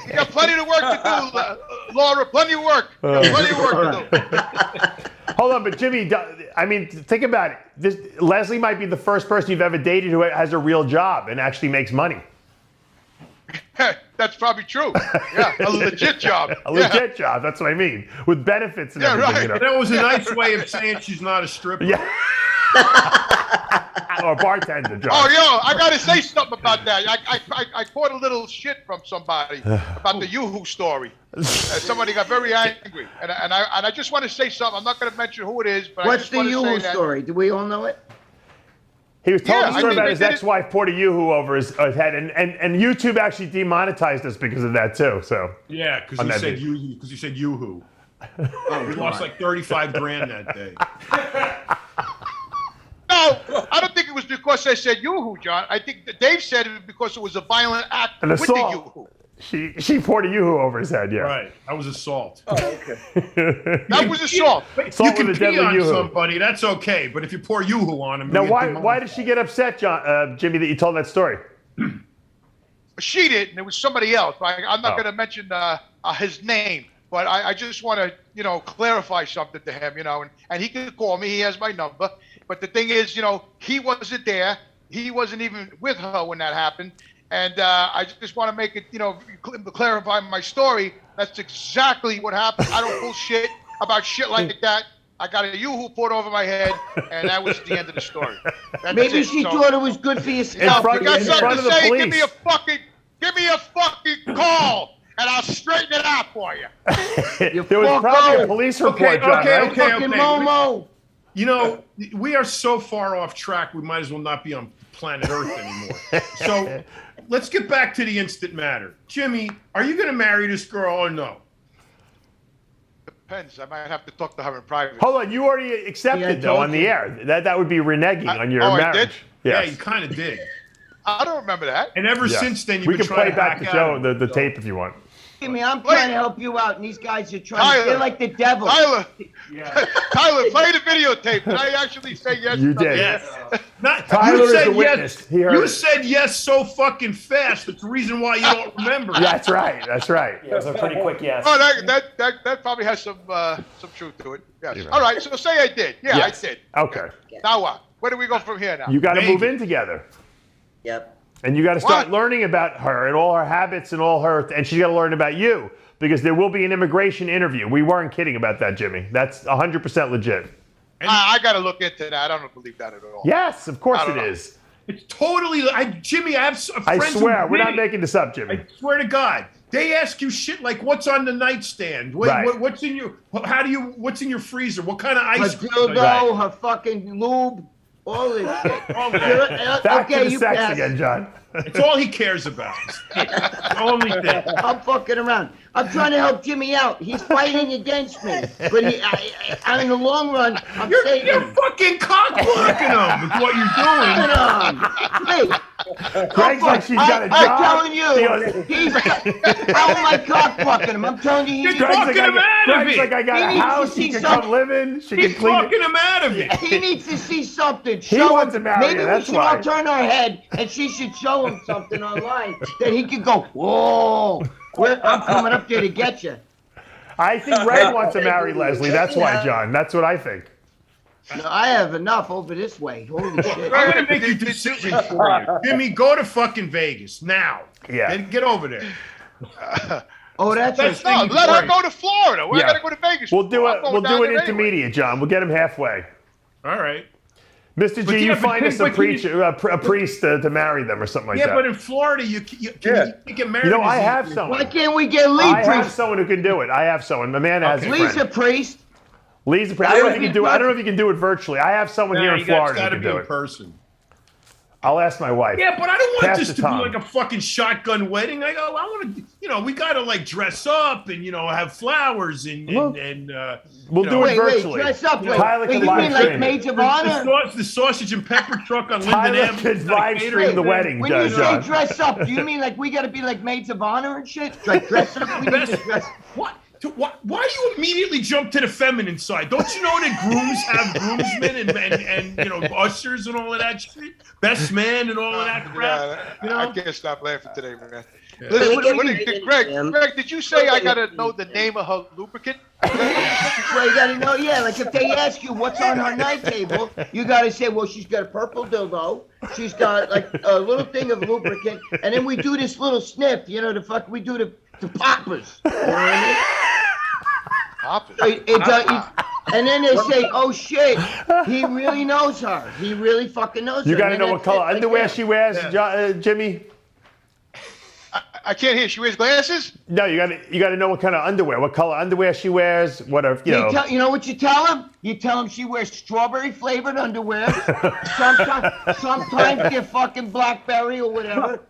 You got plenty of work to do, Laura. Plenty of work. You got plenty of work to do. Hold on, but Jimmy, I mean, think about it. Leslie might be the first person you've ever dated who has a real job and actually makes money. That's probably true. Yeah, a legit job. A legit job. That's what I mean, with benefits and everything. right. You know? That was a nice way of saying she's not a stripper. Yeah. Or a bartender job. Oh, yo, I gotta say something about that. I caught a little shit from somebody about the Yoo-Hoo story. Somebody got very angry, and I just want to say something. I'm not gonna mention who it is, but What's I just the want to Yoo-Hoo say that. story? Do we all know it? He was telling Yeah, a I story think about they his did it- ex-wife poured a Yoo-Hoo over his head, and YouTube actually demonetized us because of that too. So Yeah, because he said yoo-hoo. We lost like 35 grand that day. No, I don't think it was because I said Yoo-Hoo, John. I think that Dave said it because it was a violent act An with the assault. Yoo-Hoo. She poured a Yoo-Hoo over his head. Yeah. Right, that was assault. That was assault. Assault You can with a pee deadly on Yoo-Hoo. somebody, that's okay. But if you pour yoo-hoo on him, Now, you get why demolished. did she get upset, Jimmy, that you told that story? She did, and it was somebody else. I'm not Oh. going to mention his name, but I just want to, clarify something to him, and he can call me. He has my number. But the thing is, he wasn't there. He wasn't even with her when that happened. And I just want to make it, clarify my story. That's exactly what happened. I don't bullshit about shit like that. I got a Yoo-Hoo poured over my head, and that was the end of the story. That's Maybe it. she So, thought it was good for your In scalp. front- you got in something front to of the say? police. Give me a fucking call, and I'll straighten it out for you. There was probably a police report, John, right? Fucking Momo. We are so far off track, we might as well not be on planet Earth anymore. So let's get back to the instant matter. Jimmy, are you going to marry this girl or no? Depends. I might have to talk to her in private. Hold on, you already Yeah, I accepted though told on the you. air. That would be reneging on your I marriage. did? Yeah, Yes. you kind of did. I don't remember that. And ever Yes. since then, you've we been can trying play to back back the out show, of it. the tape if you want. Jimmy, I'm trying to help you out, and these guys are trying. Tyler, They're like the devil. Tyler, play the videotape. Did I actually say yes? You did. Yes. Tyler you is said the witness. yes. He heard You it. said yes so fucking fast. That's the reason why you don't remember. That's right. That's right. Yeah, it was a pretty quick yes. Oh, that probably has some truth to it. Yes. All right. So say I did. Yeah, Yes. I did. Okay. Now what? Where do we go from here now? You got to Vegas. move in together. Yep. And you got to start What? learning about her and all her habits and all her, and she's got to learn about you because there will be an immigration interview. We weren't kidding about that, Jimmy. That's 100% legit. I got to look into that. I don't believe that at all. Yes, of course I don't it know. is. It's totally. Jimmy, I have I friends swear, who we're not did it. making this up, Jimmy. I swear to God, they ask you shit like, "What's on the nightstand? Right. What's in your? What's in your freezer? What kind of Her ice? dildo, Right. her fucking lube, all this shit. All that. Back to the you sex pass. again, John. It's all he cares about. The only thing. I'm fucking around. I'm trying to help Jimmy out. He's fighting against me, but in the long run, I'm You're saving. fucking cock blocking him. Is what you're doing. Hey, Greg's like she's got a job. I'm telling you, goes- he's. How am I cock blocking him? I'm telling you, You're he, Greg's talking him out of Greg's it. like, I got He a needs to house. see She can some- come live in. She He's can clean it. talking him out of it. he needs to see something. He Show wants him. to marry Maybe her, we that's should why. all turn our head, and she should show him something online that he could go, whoa, I'm coming up there to get you. I think Greg wants to marry Leslie. That's why, John. That's what I think. No, I have enough over this way. Holy shit. I'm gonna make a decision for you, Jimmy. Go to fucking Vegas now. Yeah. Get over there. Oh, that's That's right. not- Let her go to Florida. We're Yeah. going to go to Vegas. We'll do I'm it. going We'll down do an there anyway. intermediate, John. We'll get him halfway. All right. Mr. But G, you yeah, but find can- us a but can you- preacher, a priest to marry them or something like Yeah, that. but in Florida, you can't get married. You know, I as have easily. someone. Why can't we get Lee I have priest? someone who can do it. I have someone. Amanda has a Lee's a friend. priest. Lee's a priest. I don't know if you can do it. I don't know if you can do it virtually. I have someone here in Florida It's who got to can be do in it. person. I'll ask my wife. Yeah, but I don't want Pastor this to Tom. be like a fucking shotgun wedding. I want to, we got to like dress up and have flowers and We'll you do know, it Wait, virtually. dress up. Wait, Tyler wait, can you live mean like stream it. maids of honor? the sausage and pepper truck on Linden Tyler Avenue. can live stream the wedding, When you say John. dress up, do you mean like we got to be like maids of honor and shit? Like dress up? We need to dress. What? Why do you immediately jump to the feminine side? Don't you know that grooms have groomsmen and ushers and all of that shit? Best man and all of that crap. I can't stop laughing today, man. Can Listen, we get what you did- in, Greg, Jim? Greg, did you say I got to know the name of her lubricant? Well, you got to know, yeah. Like if they ask you what's on her night table, you got to say, well, she's got a purple dildo. She's got like a little thing of lubricant, and then we do this little sniff. We do the poppers. You know what I mean? Pop So and then they say, "Oh shit, he really knows her. He really fucking knows You her." got to And know then what color that's it, underwear like she wears, Jimmy. I can't hear. She wears glasses? No, you got to know what kind of underwear, what color underwear she wears, what are you know. You know what you tell him? You tell him she wears strawberry flavored underwear. Sometimes they're fucking blackberry or whatever.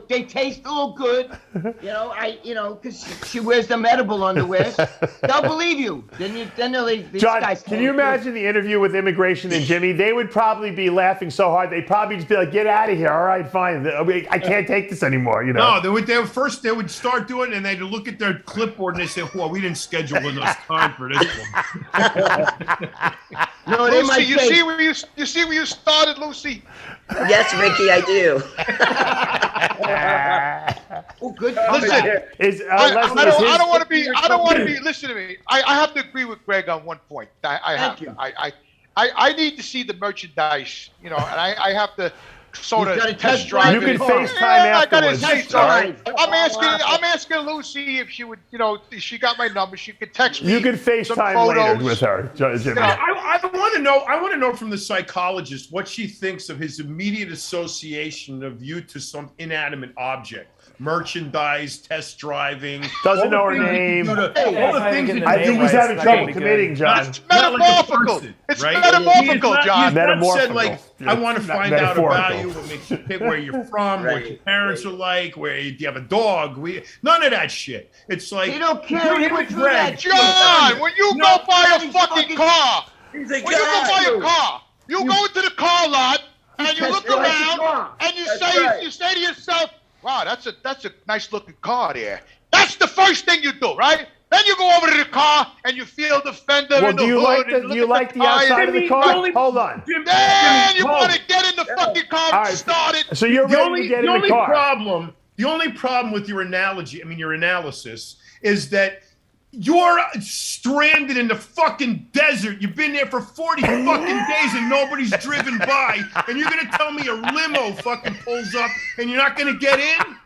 They taste a little good. Because she wears them edible underwear. They'll believe you. These John, guys. can you imagine the interview with immigration and Jimmy? They would probably be laughing so hard they'd probably just be like, "Get out of here! All right, fine. I can't take this anymore." No, they would start doing it and they'd look at their clipboard and they say, "Well, we didn't schedule enough time for this one." No, they Lucy, might you say, see where you started, Lucy? Yes, Ricky, I do. "Oh, good." Listen, Leslie, I don't want to be. I don't want to be. Listen to me. I have to agree with Greg on one point. I have Thank to. I need to see the merchandise. And I have to sort You've gotta of test test drive. You it. can FaceTime I gotta afterwards. say Test something. drive. I'm asking Lucy if she would. If she got my number, she could text me. You can some FaceTime later photos. with her, Jimmy. I want to know. I want to know from the psychologist what she thinks of his immediate association of you to some inanimate object, merchandise, test driving. Doesn't know all her the things name. you do to- all the things that I you think do he's to- having not trouble gonna be committing, good. John. It's Not like a metamorphical. person, It's right? metamorphical, He's John. not said Metamorphical. like, I want to Not find out about metaphorical. you, what makes you pick, where you're from, what Right. your parents are like, where do you have a dog? None of that shit. It's like They don't care. you're He here went with through Greg. that. John, when you go buy a fucking car, He's when you go buy a car, you go into the car lot and you test look drive the around car. and you That's say right. you say to yourself, wow, that's a nice looking car there. That's the first thing you do, right? Then you go over to the car and you feel the fender Well, in the do you hood. like the outside of the car? Hold on. Then you want to get in the fucking car and start it. So you're ready to get in the car. The only problem with your analogy, your analysis, is that you're stranded in the fucking desert. You've been there for 40 fucking days and nobody's driven by, and you're gonna tell me a limo fucking pulls up and you're not gonna get in?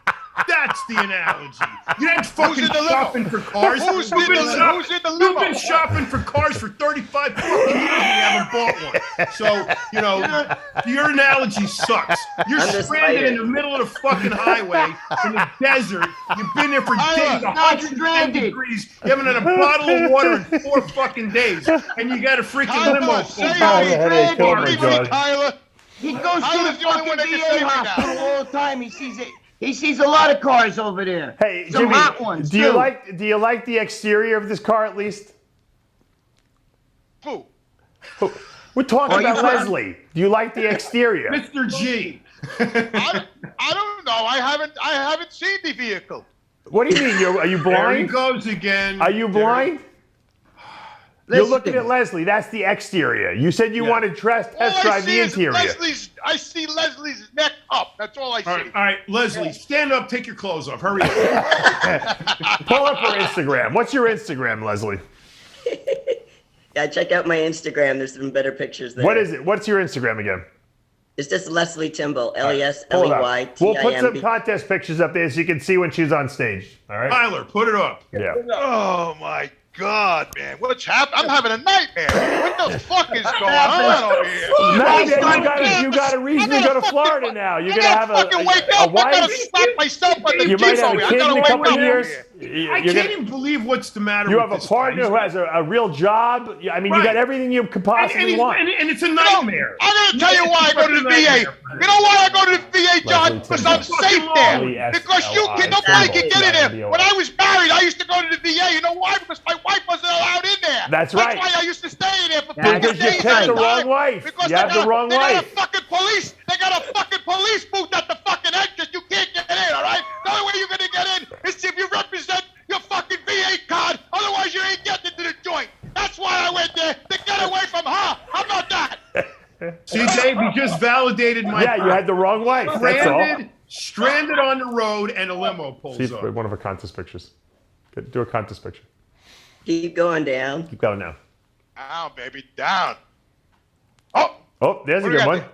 That's the analogy. You ain't fucking shopping for cars. Who's in the limo? You've been shopping for cars for 35 fucking years and you haven't bought one. So, your analogy sucks. You're stranded in the middle of the fucking highway in the desert. You've been there for days, 110 degrees. You haven't had a bottle of water in 4 fucking days. And you got a freaking limo. Oh my God. Tyler. He goes to the fucking VA hospital all the time. He sees a lot of cars over there. Hey, some Jimmy, hot ones. do you like the exterior of this car at least? Who? We're talking about Leslie. Do you like the exterior? Mr. G. I don't know. I haven't seen the vehicle. What do you mean? Are you blind? There he goes again. Are you blind? You're looking at Leslie. That's the exterior. You said you want to test drive the interior. I see Leslie's neck up. That's all I see. All right, Leslie, stand up. Take your clothes off. Hurry up. Pull up her Instagram. What's your Instagram, Leslie? Yeah, check out my Instagram. There's some better pictures there. What is it? What's your Instagram again? It's just Leslie Timble. LESLEYTIMB. We'll put some contest pictures up there so you can see when she's on stage. All right. Tyler, put it up. Yeah. Oh my God, man! What's happening? I'm having a nightmare. What the fuck is going on over here? You got a reason to go to Florida now. You're gonna have a wife. I gotta slap myself on the You might have a kid in a couple of years. I can't even believe what's the matter You with have a this partner guy. who has a real job. I mean, you got everything you could possibly want. And it's a nightmare. I'm gonna tell you why I go to the VA. You know why I go to the VA, John? Because I'm safe there. Because nobody can get in there. When I was married, I used to go to the VA. You know why? Because my wife wasn't allowed in there. That's right. That's why I used to stay in there for Because you picked the wrong wife. Because you have the wrong They got wife. a fucking police. They got a fucking police booth at the fucking entrance. You can't get in, all right? The only way you're gonna get in is if you represent your fucking VA card. Otherwise, you ain't getting into the joint. That's why I went there to get away from her. How about that? See, Dave, you just validated my. Yeah, you had the wrong wife. That's all. Stranded on the road, and a limo pulls See up. one of her contest pictures. Do a contest picture. Keep going down. Keep going now. Down, baby, down. Oh, there's a good one.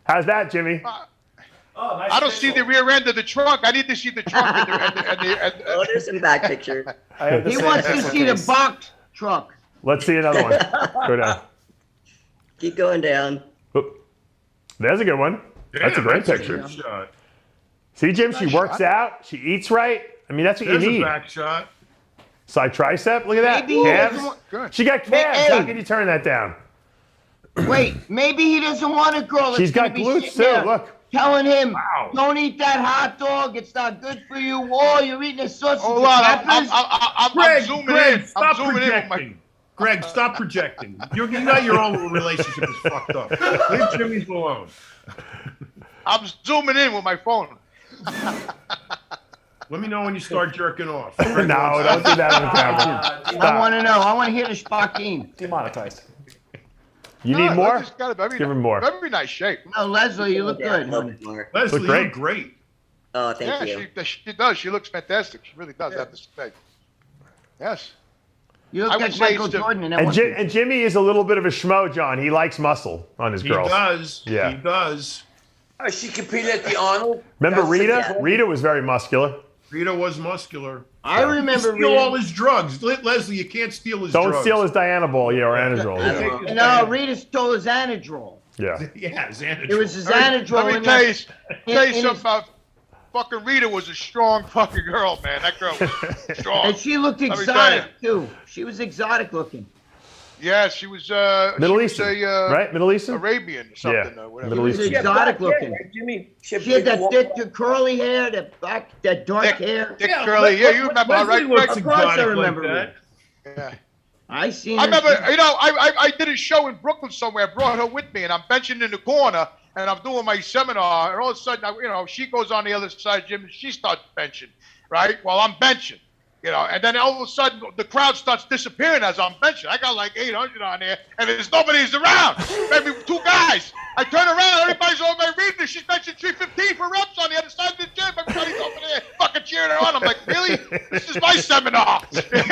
How's that, Jimmy? Nice I don't see the rear end of the trunk. I need to see the trunk. Oh, there's some back picture. He wants to see the box truck. Let's see another one. Go down. Keep going down. Oop. There's a good one. That's a great picture. Shot. See, Jim, she works out. She eats right. I mean, that's what There's you need. a back shot. Side tricep. Look at that. Maybe Calves. Good. She got calves. Hey. How can you turn that down? Wait, maybe he doesn't want a girl. She's got glutes too. Look. Telling him, Wow. don't eat that hot dog. It's not good for you. Oh, you're eating a sausage Hold and on, peppers. I'm zooming Greg, in. stop I'm zooming in. projecting. Greg, stop projecting. You know your own relationship is fucked up. Leave Jimmy's alone. I'm zooming in with my phone. Let me know when you start jerking off. No, don't do that on the camera. I want to know. I want to hear the Sparkin. Demonetized. You need more? Leslie's got a very, Give him more. Very nice shape. No, Leslie, you look good. A little bit more. Leslie, Look great. you're great. Oh, thank Yeah, you. she does. She looks fantastic. She really does. I have to say. Yes. You I look would like say Michael it's the- Jordan in that And, one. and Jimmy is a little bit of a schmo, John. He likes muscle on his He girls. does. Yeah. He does. She competed at the Arnold. Remember That's Rita? like- Rita was very muscular. Rita was muscular. I remember Steal all reading. his drugs. Leslie, you can't steal his Don't drugs. steal his Dianabol, or Anadrol. Yeah. No, Rita stole his Anadrol. Yeah. Yeah, Xanadu. It was his Anadrol. Let me in tell that- you in something his- about fucking Rita was a strong fucking girl, man. That girl was strong. And she looked Let me tell exotic too. She was exotic looking. Yeah, she was Middle she Eastern, was a, right? Middle Eastern? Arabian or something. Yeah, Or whatever. Middle She was Eastern. exotic looking. Jimmy. She had that thick curly hair, that dark hair. Dick Curly. Yeah, you remember, all right, Leslie looks Greg? Of course I exotic remember like that. Yeah. I seen I her. remember, I did a show in Brooklyn somewhere. I brought her with me, and I'm benching in the corner, and I'm doing my seminar, and all of a sudden, she goes on the other side of the gym and she starts benching, right? While I'm benching, and then all of a sudden the crowd starts disappearing as I'm benching. I got like 800 on there, and there's nobody's around. Maybe 2 guys. I turn around, everybody's over there reading. She's benching 315 for reps on the other side of the gym. Everybody's over there fucking cheering her on. I'm like, really? This is my seminar. That's good.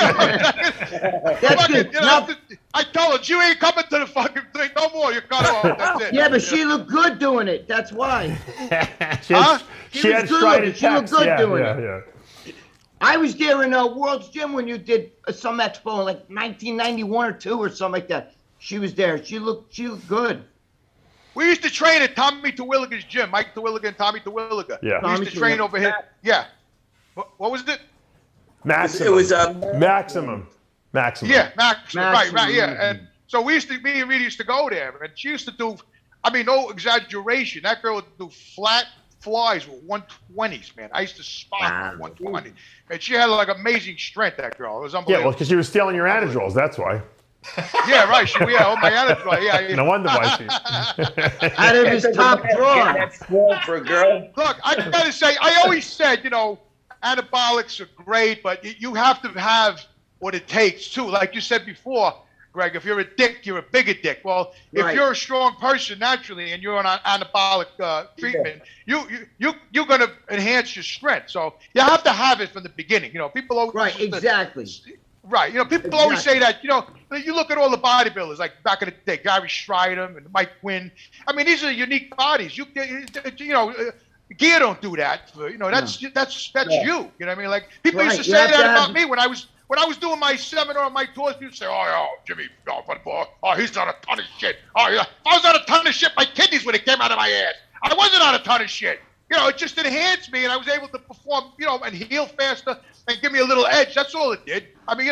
I tell her, you ain't coming to the fucking thing no more. You're cut off. That's it. Yeah, but she looked good doing it. That's why. She had striated She looked good pecs. doing it. Yeah. I was there in World's Gym when you did some expo in like 1991 or 2 or something like that. She was there. She looked good. We used to train at Tommy Terwilliger's gym. Mike Terwilliger and Tommy Terwilliger. Yeah. We used to train over here. Yeah. What was it? Maximum. It was Maximum. Yeah, Maximum. Right, yeah. And so me and Rita used to go there, and she used to do, no exaggeration, that girl would do flat flies with 120s, man. I used to spot with 120. And she had like amazing strength, that girl. It was unbelievable. Yeah, well, because she was stealing your anadrols, that's why. Yeah, right. All my anadrol. Yeah. No wonder why she. Out of his top drawer. That's cool for a girl. Look, I gotta say, I always said, anabolics are great, but you have to have what it takes too. Like you said before, Greg, if you're a dick, you're a bigger dick. Well, if you're a strong person naturally and you're on anabolic treatment, you're going to enhance your strength. So you have to have it from the beginning. People always exactly. Right. People always say that. You look at all the bodybuilders like back in the day, Gary Stridham and Mike Quinn. I mean, these are unique bodies. Gear don't do that. That's you. You know what I mean? Like people used to say that about me when I was doing my seminar on my tours. People say, "Oh, Jimmy, he's on a ton of shit. Oh, yeah, if I was on a ton of shit, my kidneys would have came out of my ass. I wasn't on a ton of shit. It just enhanced me, and I was able to perform, and heal faster and give me a little edge. That's all it did. I mean,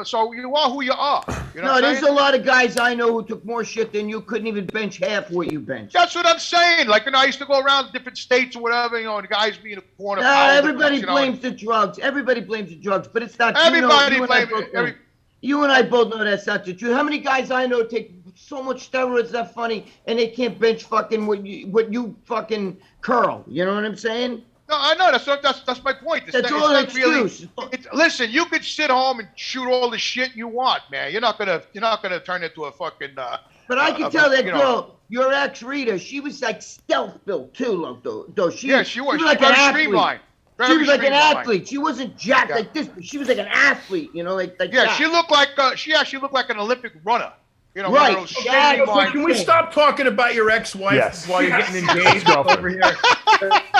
so you are who you are. There's a lot of guys I know who took more shit than you, couldn't even bench half what you bench. That's what I'm saying. Like, I used to go around different states or whatever, and the guys be in the corner. Everybody blames the drugs. Everybody blames the drugs, but it's not. Everybody blames it. You and I both know that's not the truth. How many guys I know take so much steroids that funny, and they can't bench fucking what you fucking curl? You know what I'm saying? No, I know. That's my point. That's all an excuse. Listen, you could sit home and shoot all the shit you want, man. You're not gonna turn into a fucking. But I can tell that girl, your ex Rita, she was like stealth built too, though. She was. She was like an athlete. She was like an athlete. She wasn't jacked like this, but she was like an athlete. Like that. She looked like she actually looked like an Olympic runner. Right. Can we stop talking about your ex-wife while you're getting engaged over here?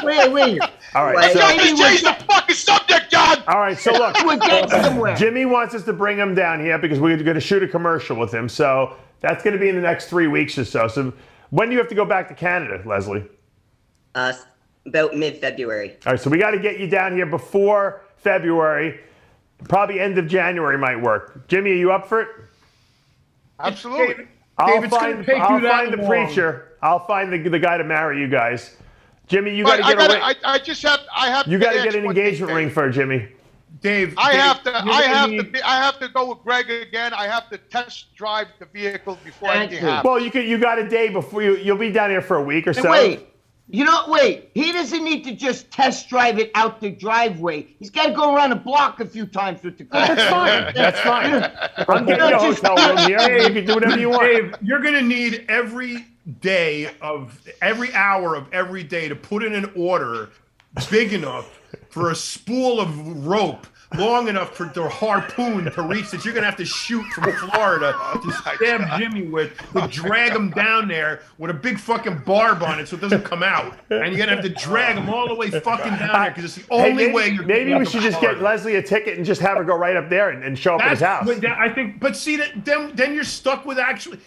Wait. All right. Change the fucking subject, John. All right. So look, Jimmy wants us to bring him down here because we're going to shoot a commercial with him. So that's going to be in the next 3 weeks or so. So when do you have to go back to Canada, Leslie? About mid-February. All right. So we got to get you down here before February. Probably end of January might work. Jimmy, are you up for it? Absolutely. I'll find the preacher. I'll find the guy to marry you guys. Jimmy, you got to get a ring. I have. You got to get an engagement ring for Jimmy. Dave, I have to go with Greg again. I have to test drive the vehicle before anything happens. Well, you got a day before you'll be down here for a week or so. Wait. He doesn't need to just test drive it out the driveway. He's got to go around the block a few times with the car. That's fine. I'm getting you a hotel room here. You can do whatever you want. Dave, you're going to need every hour of every day to put in an order big enough for a spool of rope long enough for the harpoon to reach that you're going to have to shoot from Florida to stab Jimmy with, to drag him down there with a big fucking barb on it so it doesn't come out. And you're going to have to drag him all the way fucking down there because it's the only way you're Maybe we should just get Leslie a ticket and just have her go right up there and show up at his house. I think, but see, then you're stuck with actually...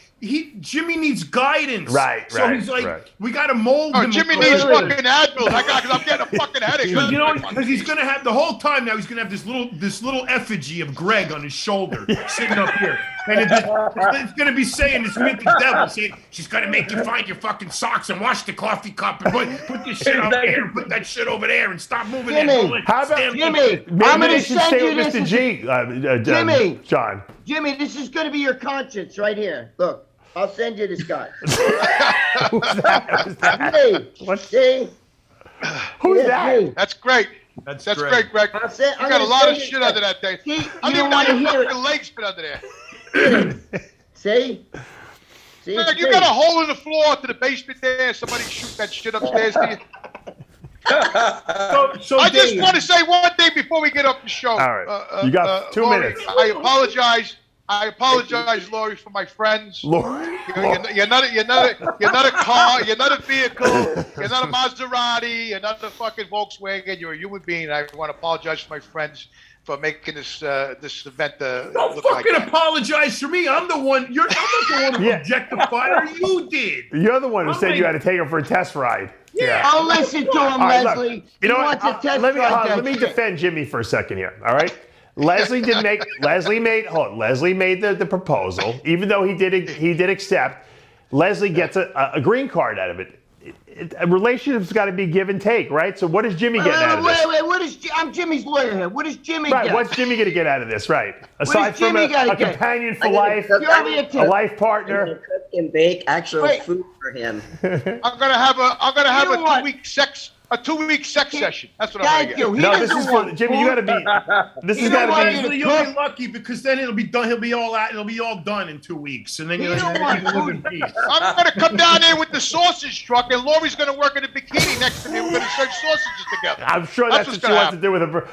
Jimmy needs guidance. So he's like, we got to mold him. Jimmy needs fucking Advil. Because I'm getting a fucking headache. Because he's going to have the whole time now. He's going to have this little effigy of Greg on his shoulder, sitting up here, and it's going to be saying, it's with the devil saying, she's going to make you find your fucking socks and wash the coffee cup and put this shit over here, put that shit over there, and stop moving. Jimmy, how about Jimmy? I'm going to send you this. Jimmy, John. Jimmy, Jimmy, this is going to be your conscience right here. Look. I'll send you this guy. Who's that? Who's that? Hey, What? see? Who's Yeah, that? me. That's great. That's great, Greg. I'm You got a lot of shit under that thing. See, I you don't even don't know want to how your hear fucking it. legs fit under there. See? See, Greg, it's you me. got a hole in the floor to the basement there. Somebody shoot that shit upstairs to you. So I just Dave, want to say one thing before we get off the show. All right. You got 2 Lori, minutes. I apologize, Lori, for my friends. Lord. You're not a car. You're not a vehicle. You're not a Maserati. You're not a fucking Volkswagen. You're a human being. I want to apologize to my friends for making this event don't look fucking like that. apologize for me. I'm not the one who objectified her. You did. You're the one who said you had to take her for a test ride. Yeah. I'll listen to him, All right, look, Leslie. you know He what? wants a test Let me drive that let me shit. defend Jimmy for a second here. All right. Leslie made the proposal, even though he did accept. Leslie gets a green card out of it. A relationship's got to be give and take, right? So what is Jimmy getting out of this? Wait, I'm Jimmy's lawyer here. What does Jimmy Right, get? what's Jimmy going to get out of this, right? Aside does from Jimmy a gotta get? companion for I'm gonna life, cook- You owe me a a tip. life I'm partner. gonna cook and bake actual Wait. food for him. I'm gonna have You know a what? 2-week sex session. That's what I'm gonna Thank get. you. He No, this doesn't is for want Jimmy. You got to be. This has got want to you be. to Leslie, you'll be lucky because then it'll be done. It'll be all done in 2 weeks, and then You you'll don't you want can live in food. peace. I'm gonna come down there with the sausage truck, and Lori's gonna work in a bikini next to me. We're gonna serve sausages together. I'm sure that's what's what she gonna wants to do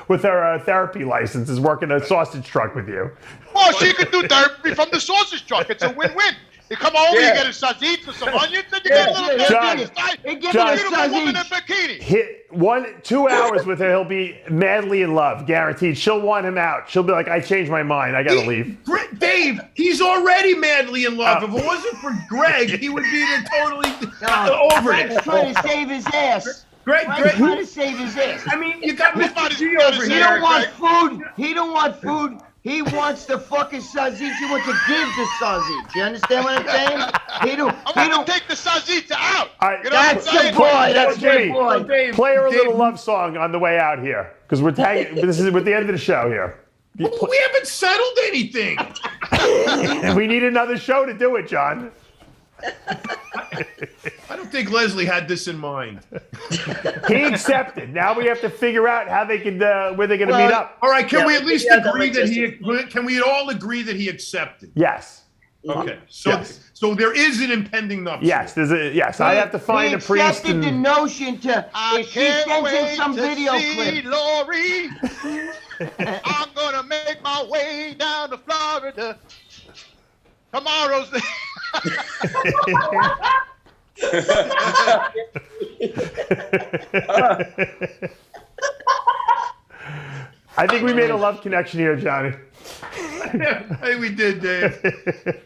with her therapy license is working a sausage truck with you. Oh, she could do therapy from the sausage truck. It's a win-win. You come over, you get a sausage with some onions, then you get a little John, Hey, give John, me a beautiful woman in a sausage. bikini. Hit 2 hours with her, he'll be madly in love, guaranteed. She'll want him out. She'll be like, I changed my mind. I gotta leave. Dave, he's already madly in love. If it wasn't for Greg, he would be totally over Greg's it. trying to save his ass. Greg, Greg's trying to save his ass. I mean, you got Mr. G Nobody's over He here. don't want food. He don't want food. He wants the fucking sausage. He wants to give the sausage. You understand what I'm saying? He don't. I'm He gonna don't. take the sausage out. All right, You know what I'm That's saying? the boy. That's Jimmy, the boy. Dave, play her a little Dave, love song on the way out here, because we're tagging. This is at the end of the show here. We haven't settled anything. And we need another show to do it, John. I don't think Leslie had this in mind. He accepted. Now we have to figure out how they can, where they're going to meet up. All right, can we at least Yeah, agree that logistic. can we all agree that he accepted? Yes. Okay, so Yes. so there is an impending nuptial. Yes. Yes. I have to find He a priest. accepted the notion to. If she sends in some video see clip. Lori. I'm gonna make my way down to Florida. Tomorrow's the. I think we made a love connection here, Johnny. Hey, we did, Dave.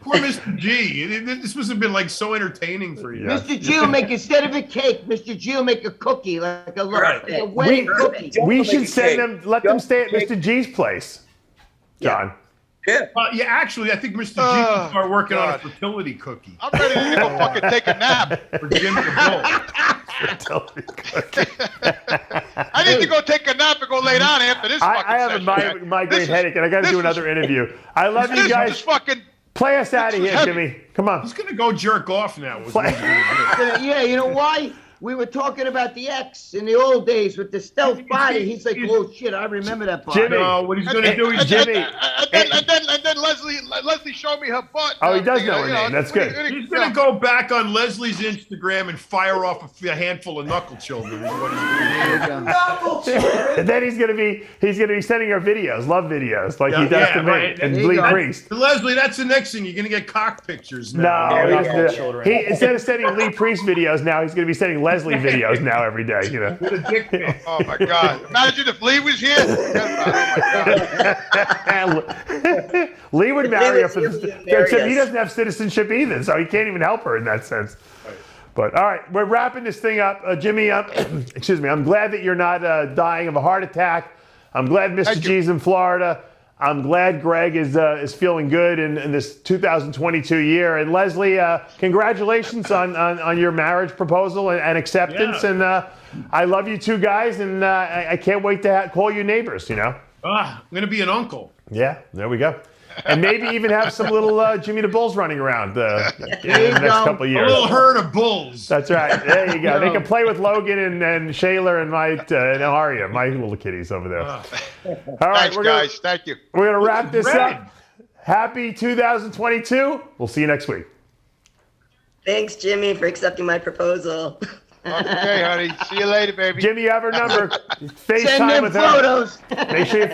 Poor Mr. G. This must have been like so entertaining for you. Mr. G will make, instead of a cake, Mr. G will make a cookie, like a, Right. like a wedding cookie. We should send them. Let them stay at Mr. G's place, John. Yeah, actually, I think Mr. G can start working on a fertility cookie I'm ready to go fucking take a nap. for Jim to build. I need to go take a nap and go lay down after this fucking I have session, a man. migraine This is- headache, and I got to this do was- another interview. I love you This guys. is fucking. Play us out of was here, heavy. Jimmy. Come on. He's gonna go jerk off now. Yeah, you know why? We were talking about the X in the old days with the stealth body. He's like, oh shit, I remember that body. Jimmy. No, what he's gonna do is Jimmy. And then Leslie showed me her butt. Oh, he does know her name. That's good. he's gonna go back on Leslie's Instagram and fire off a handful of knuckle children. Is what he's gonna do. And then he's gonna be sending her videos, love videos, like he does to me right. and There you Lee go. Priest. Leslie, that's the next thing. You're gonna get cock pictures No, now. we he's got the- children. he instead of sending Lee Priest videos now, he's gonna be sending Leslie videos now every day. You know. With a dick pic. Oh my God! Imagine if Lee was here. Oh my God! Lee would marry her for was the. here, he'd marry Except he us. doesn't have citizenship either, so he can't even help her in that sense. But all right, we're wrapping this thing up, Jimmy. Excuse me. I'm glad that you're not dying of a heart attack. I'm glad Mr. Thank you. G's in Florida. I'm glad Greg is feeling good in this 2022 year. And Leslie, congratulations on your marriage proposal and acceptance. Yeah. And I love you two guys, and I can't wait to call you neighbors. You know. I'm gonna be an uncle. Yeah. There we go. And maybe even have some little Jimmy the Bulls running around in the next couple of A years. little herd of bulls. That's right. There you go. They can play with Logan and Shayla and and Aria, my little kitties over there. All right, Thanks, guys. Thank you. We're going to wrap this Red. up. Happy 2022. We'll see you next week. Thanks, Jimmy, for accepting my proposal. Okay, honey. See you later, baby. Jimmy, you have her number. Send FaceTime them with her. photos. Make sure you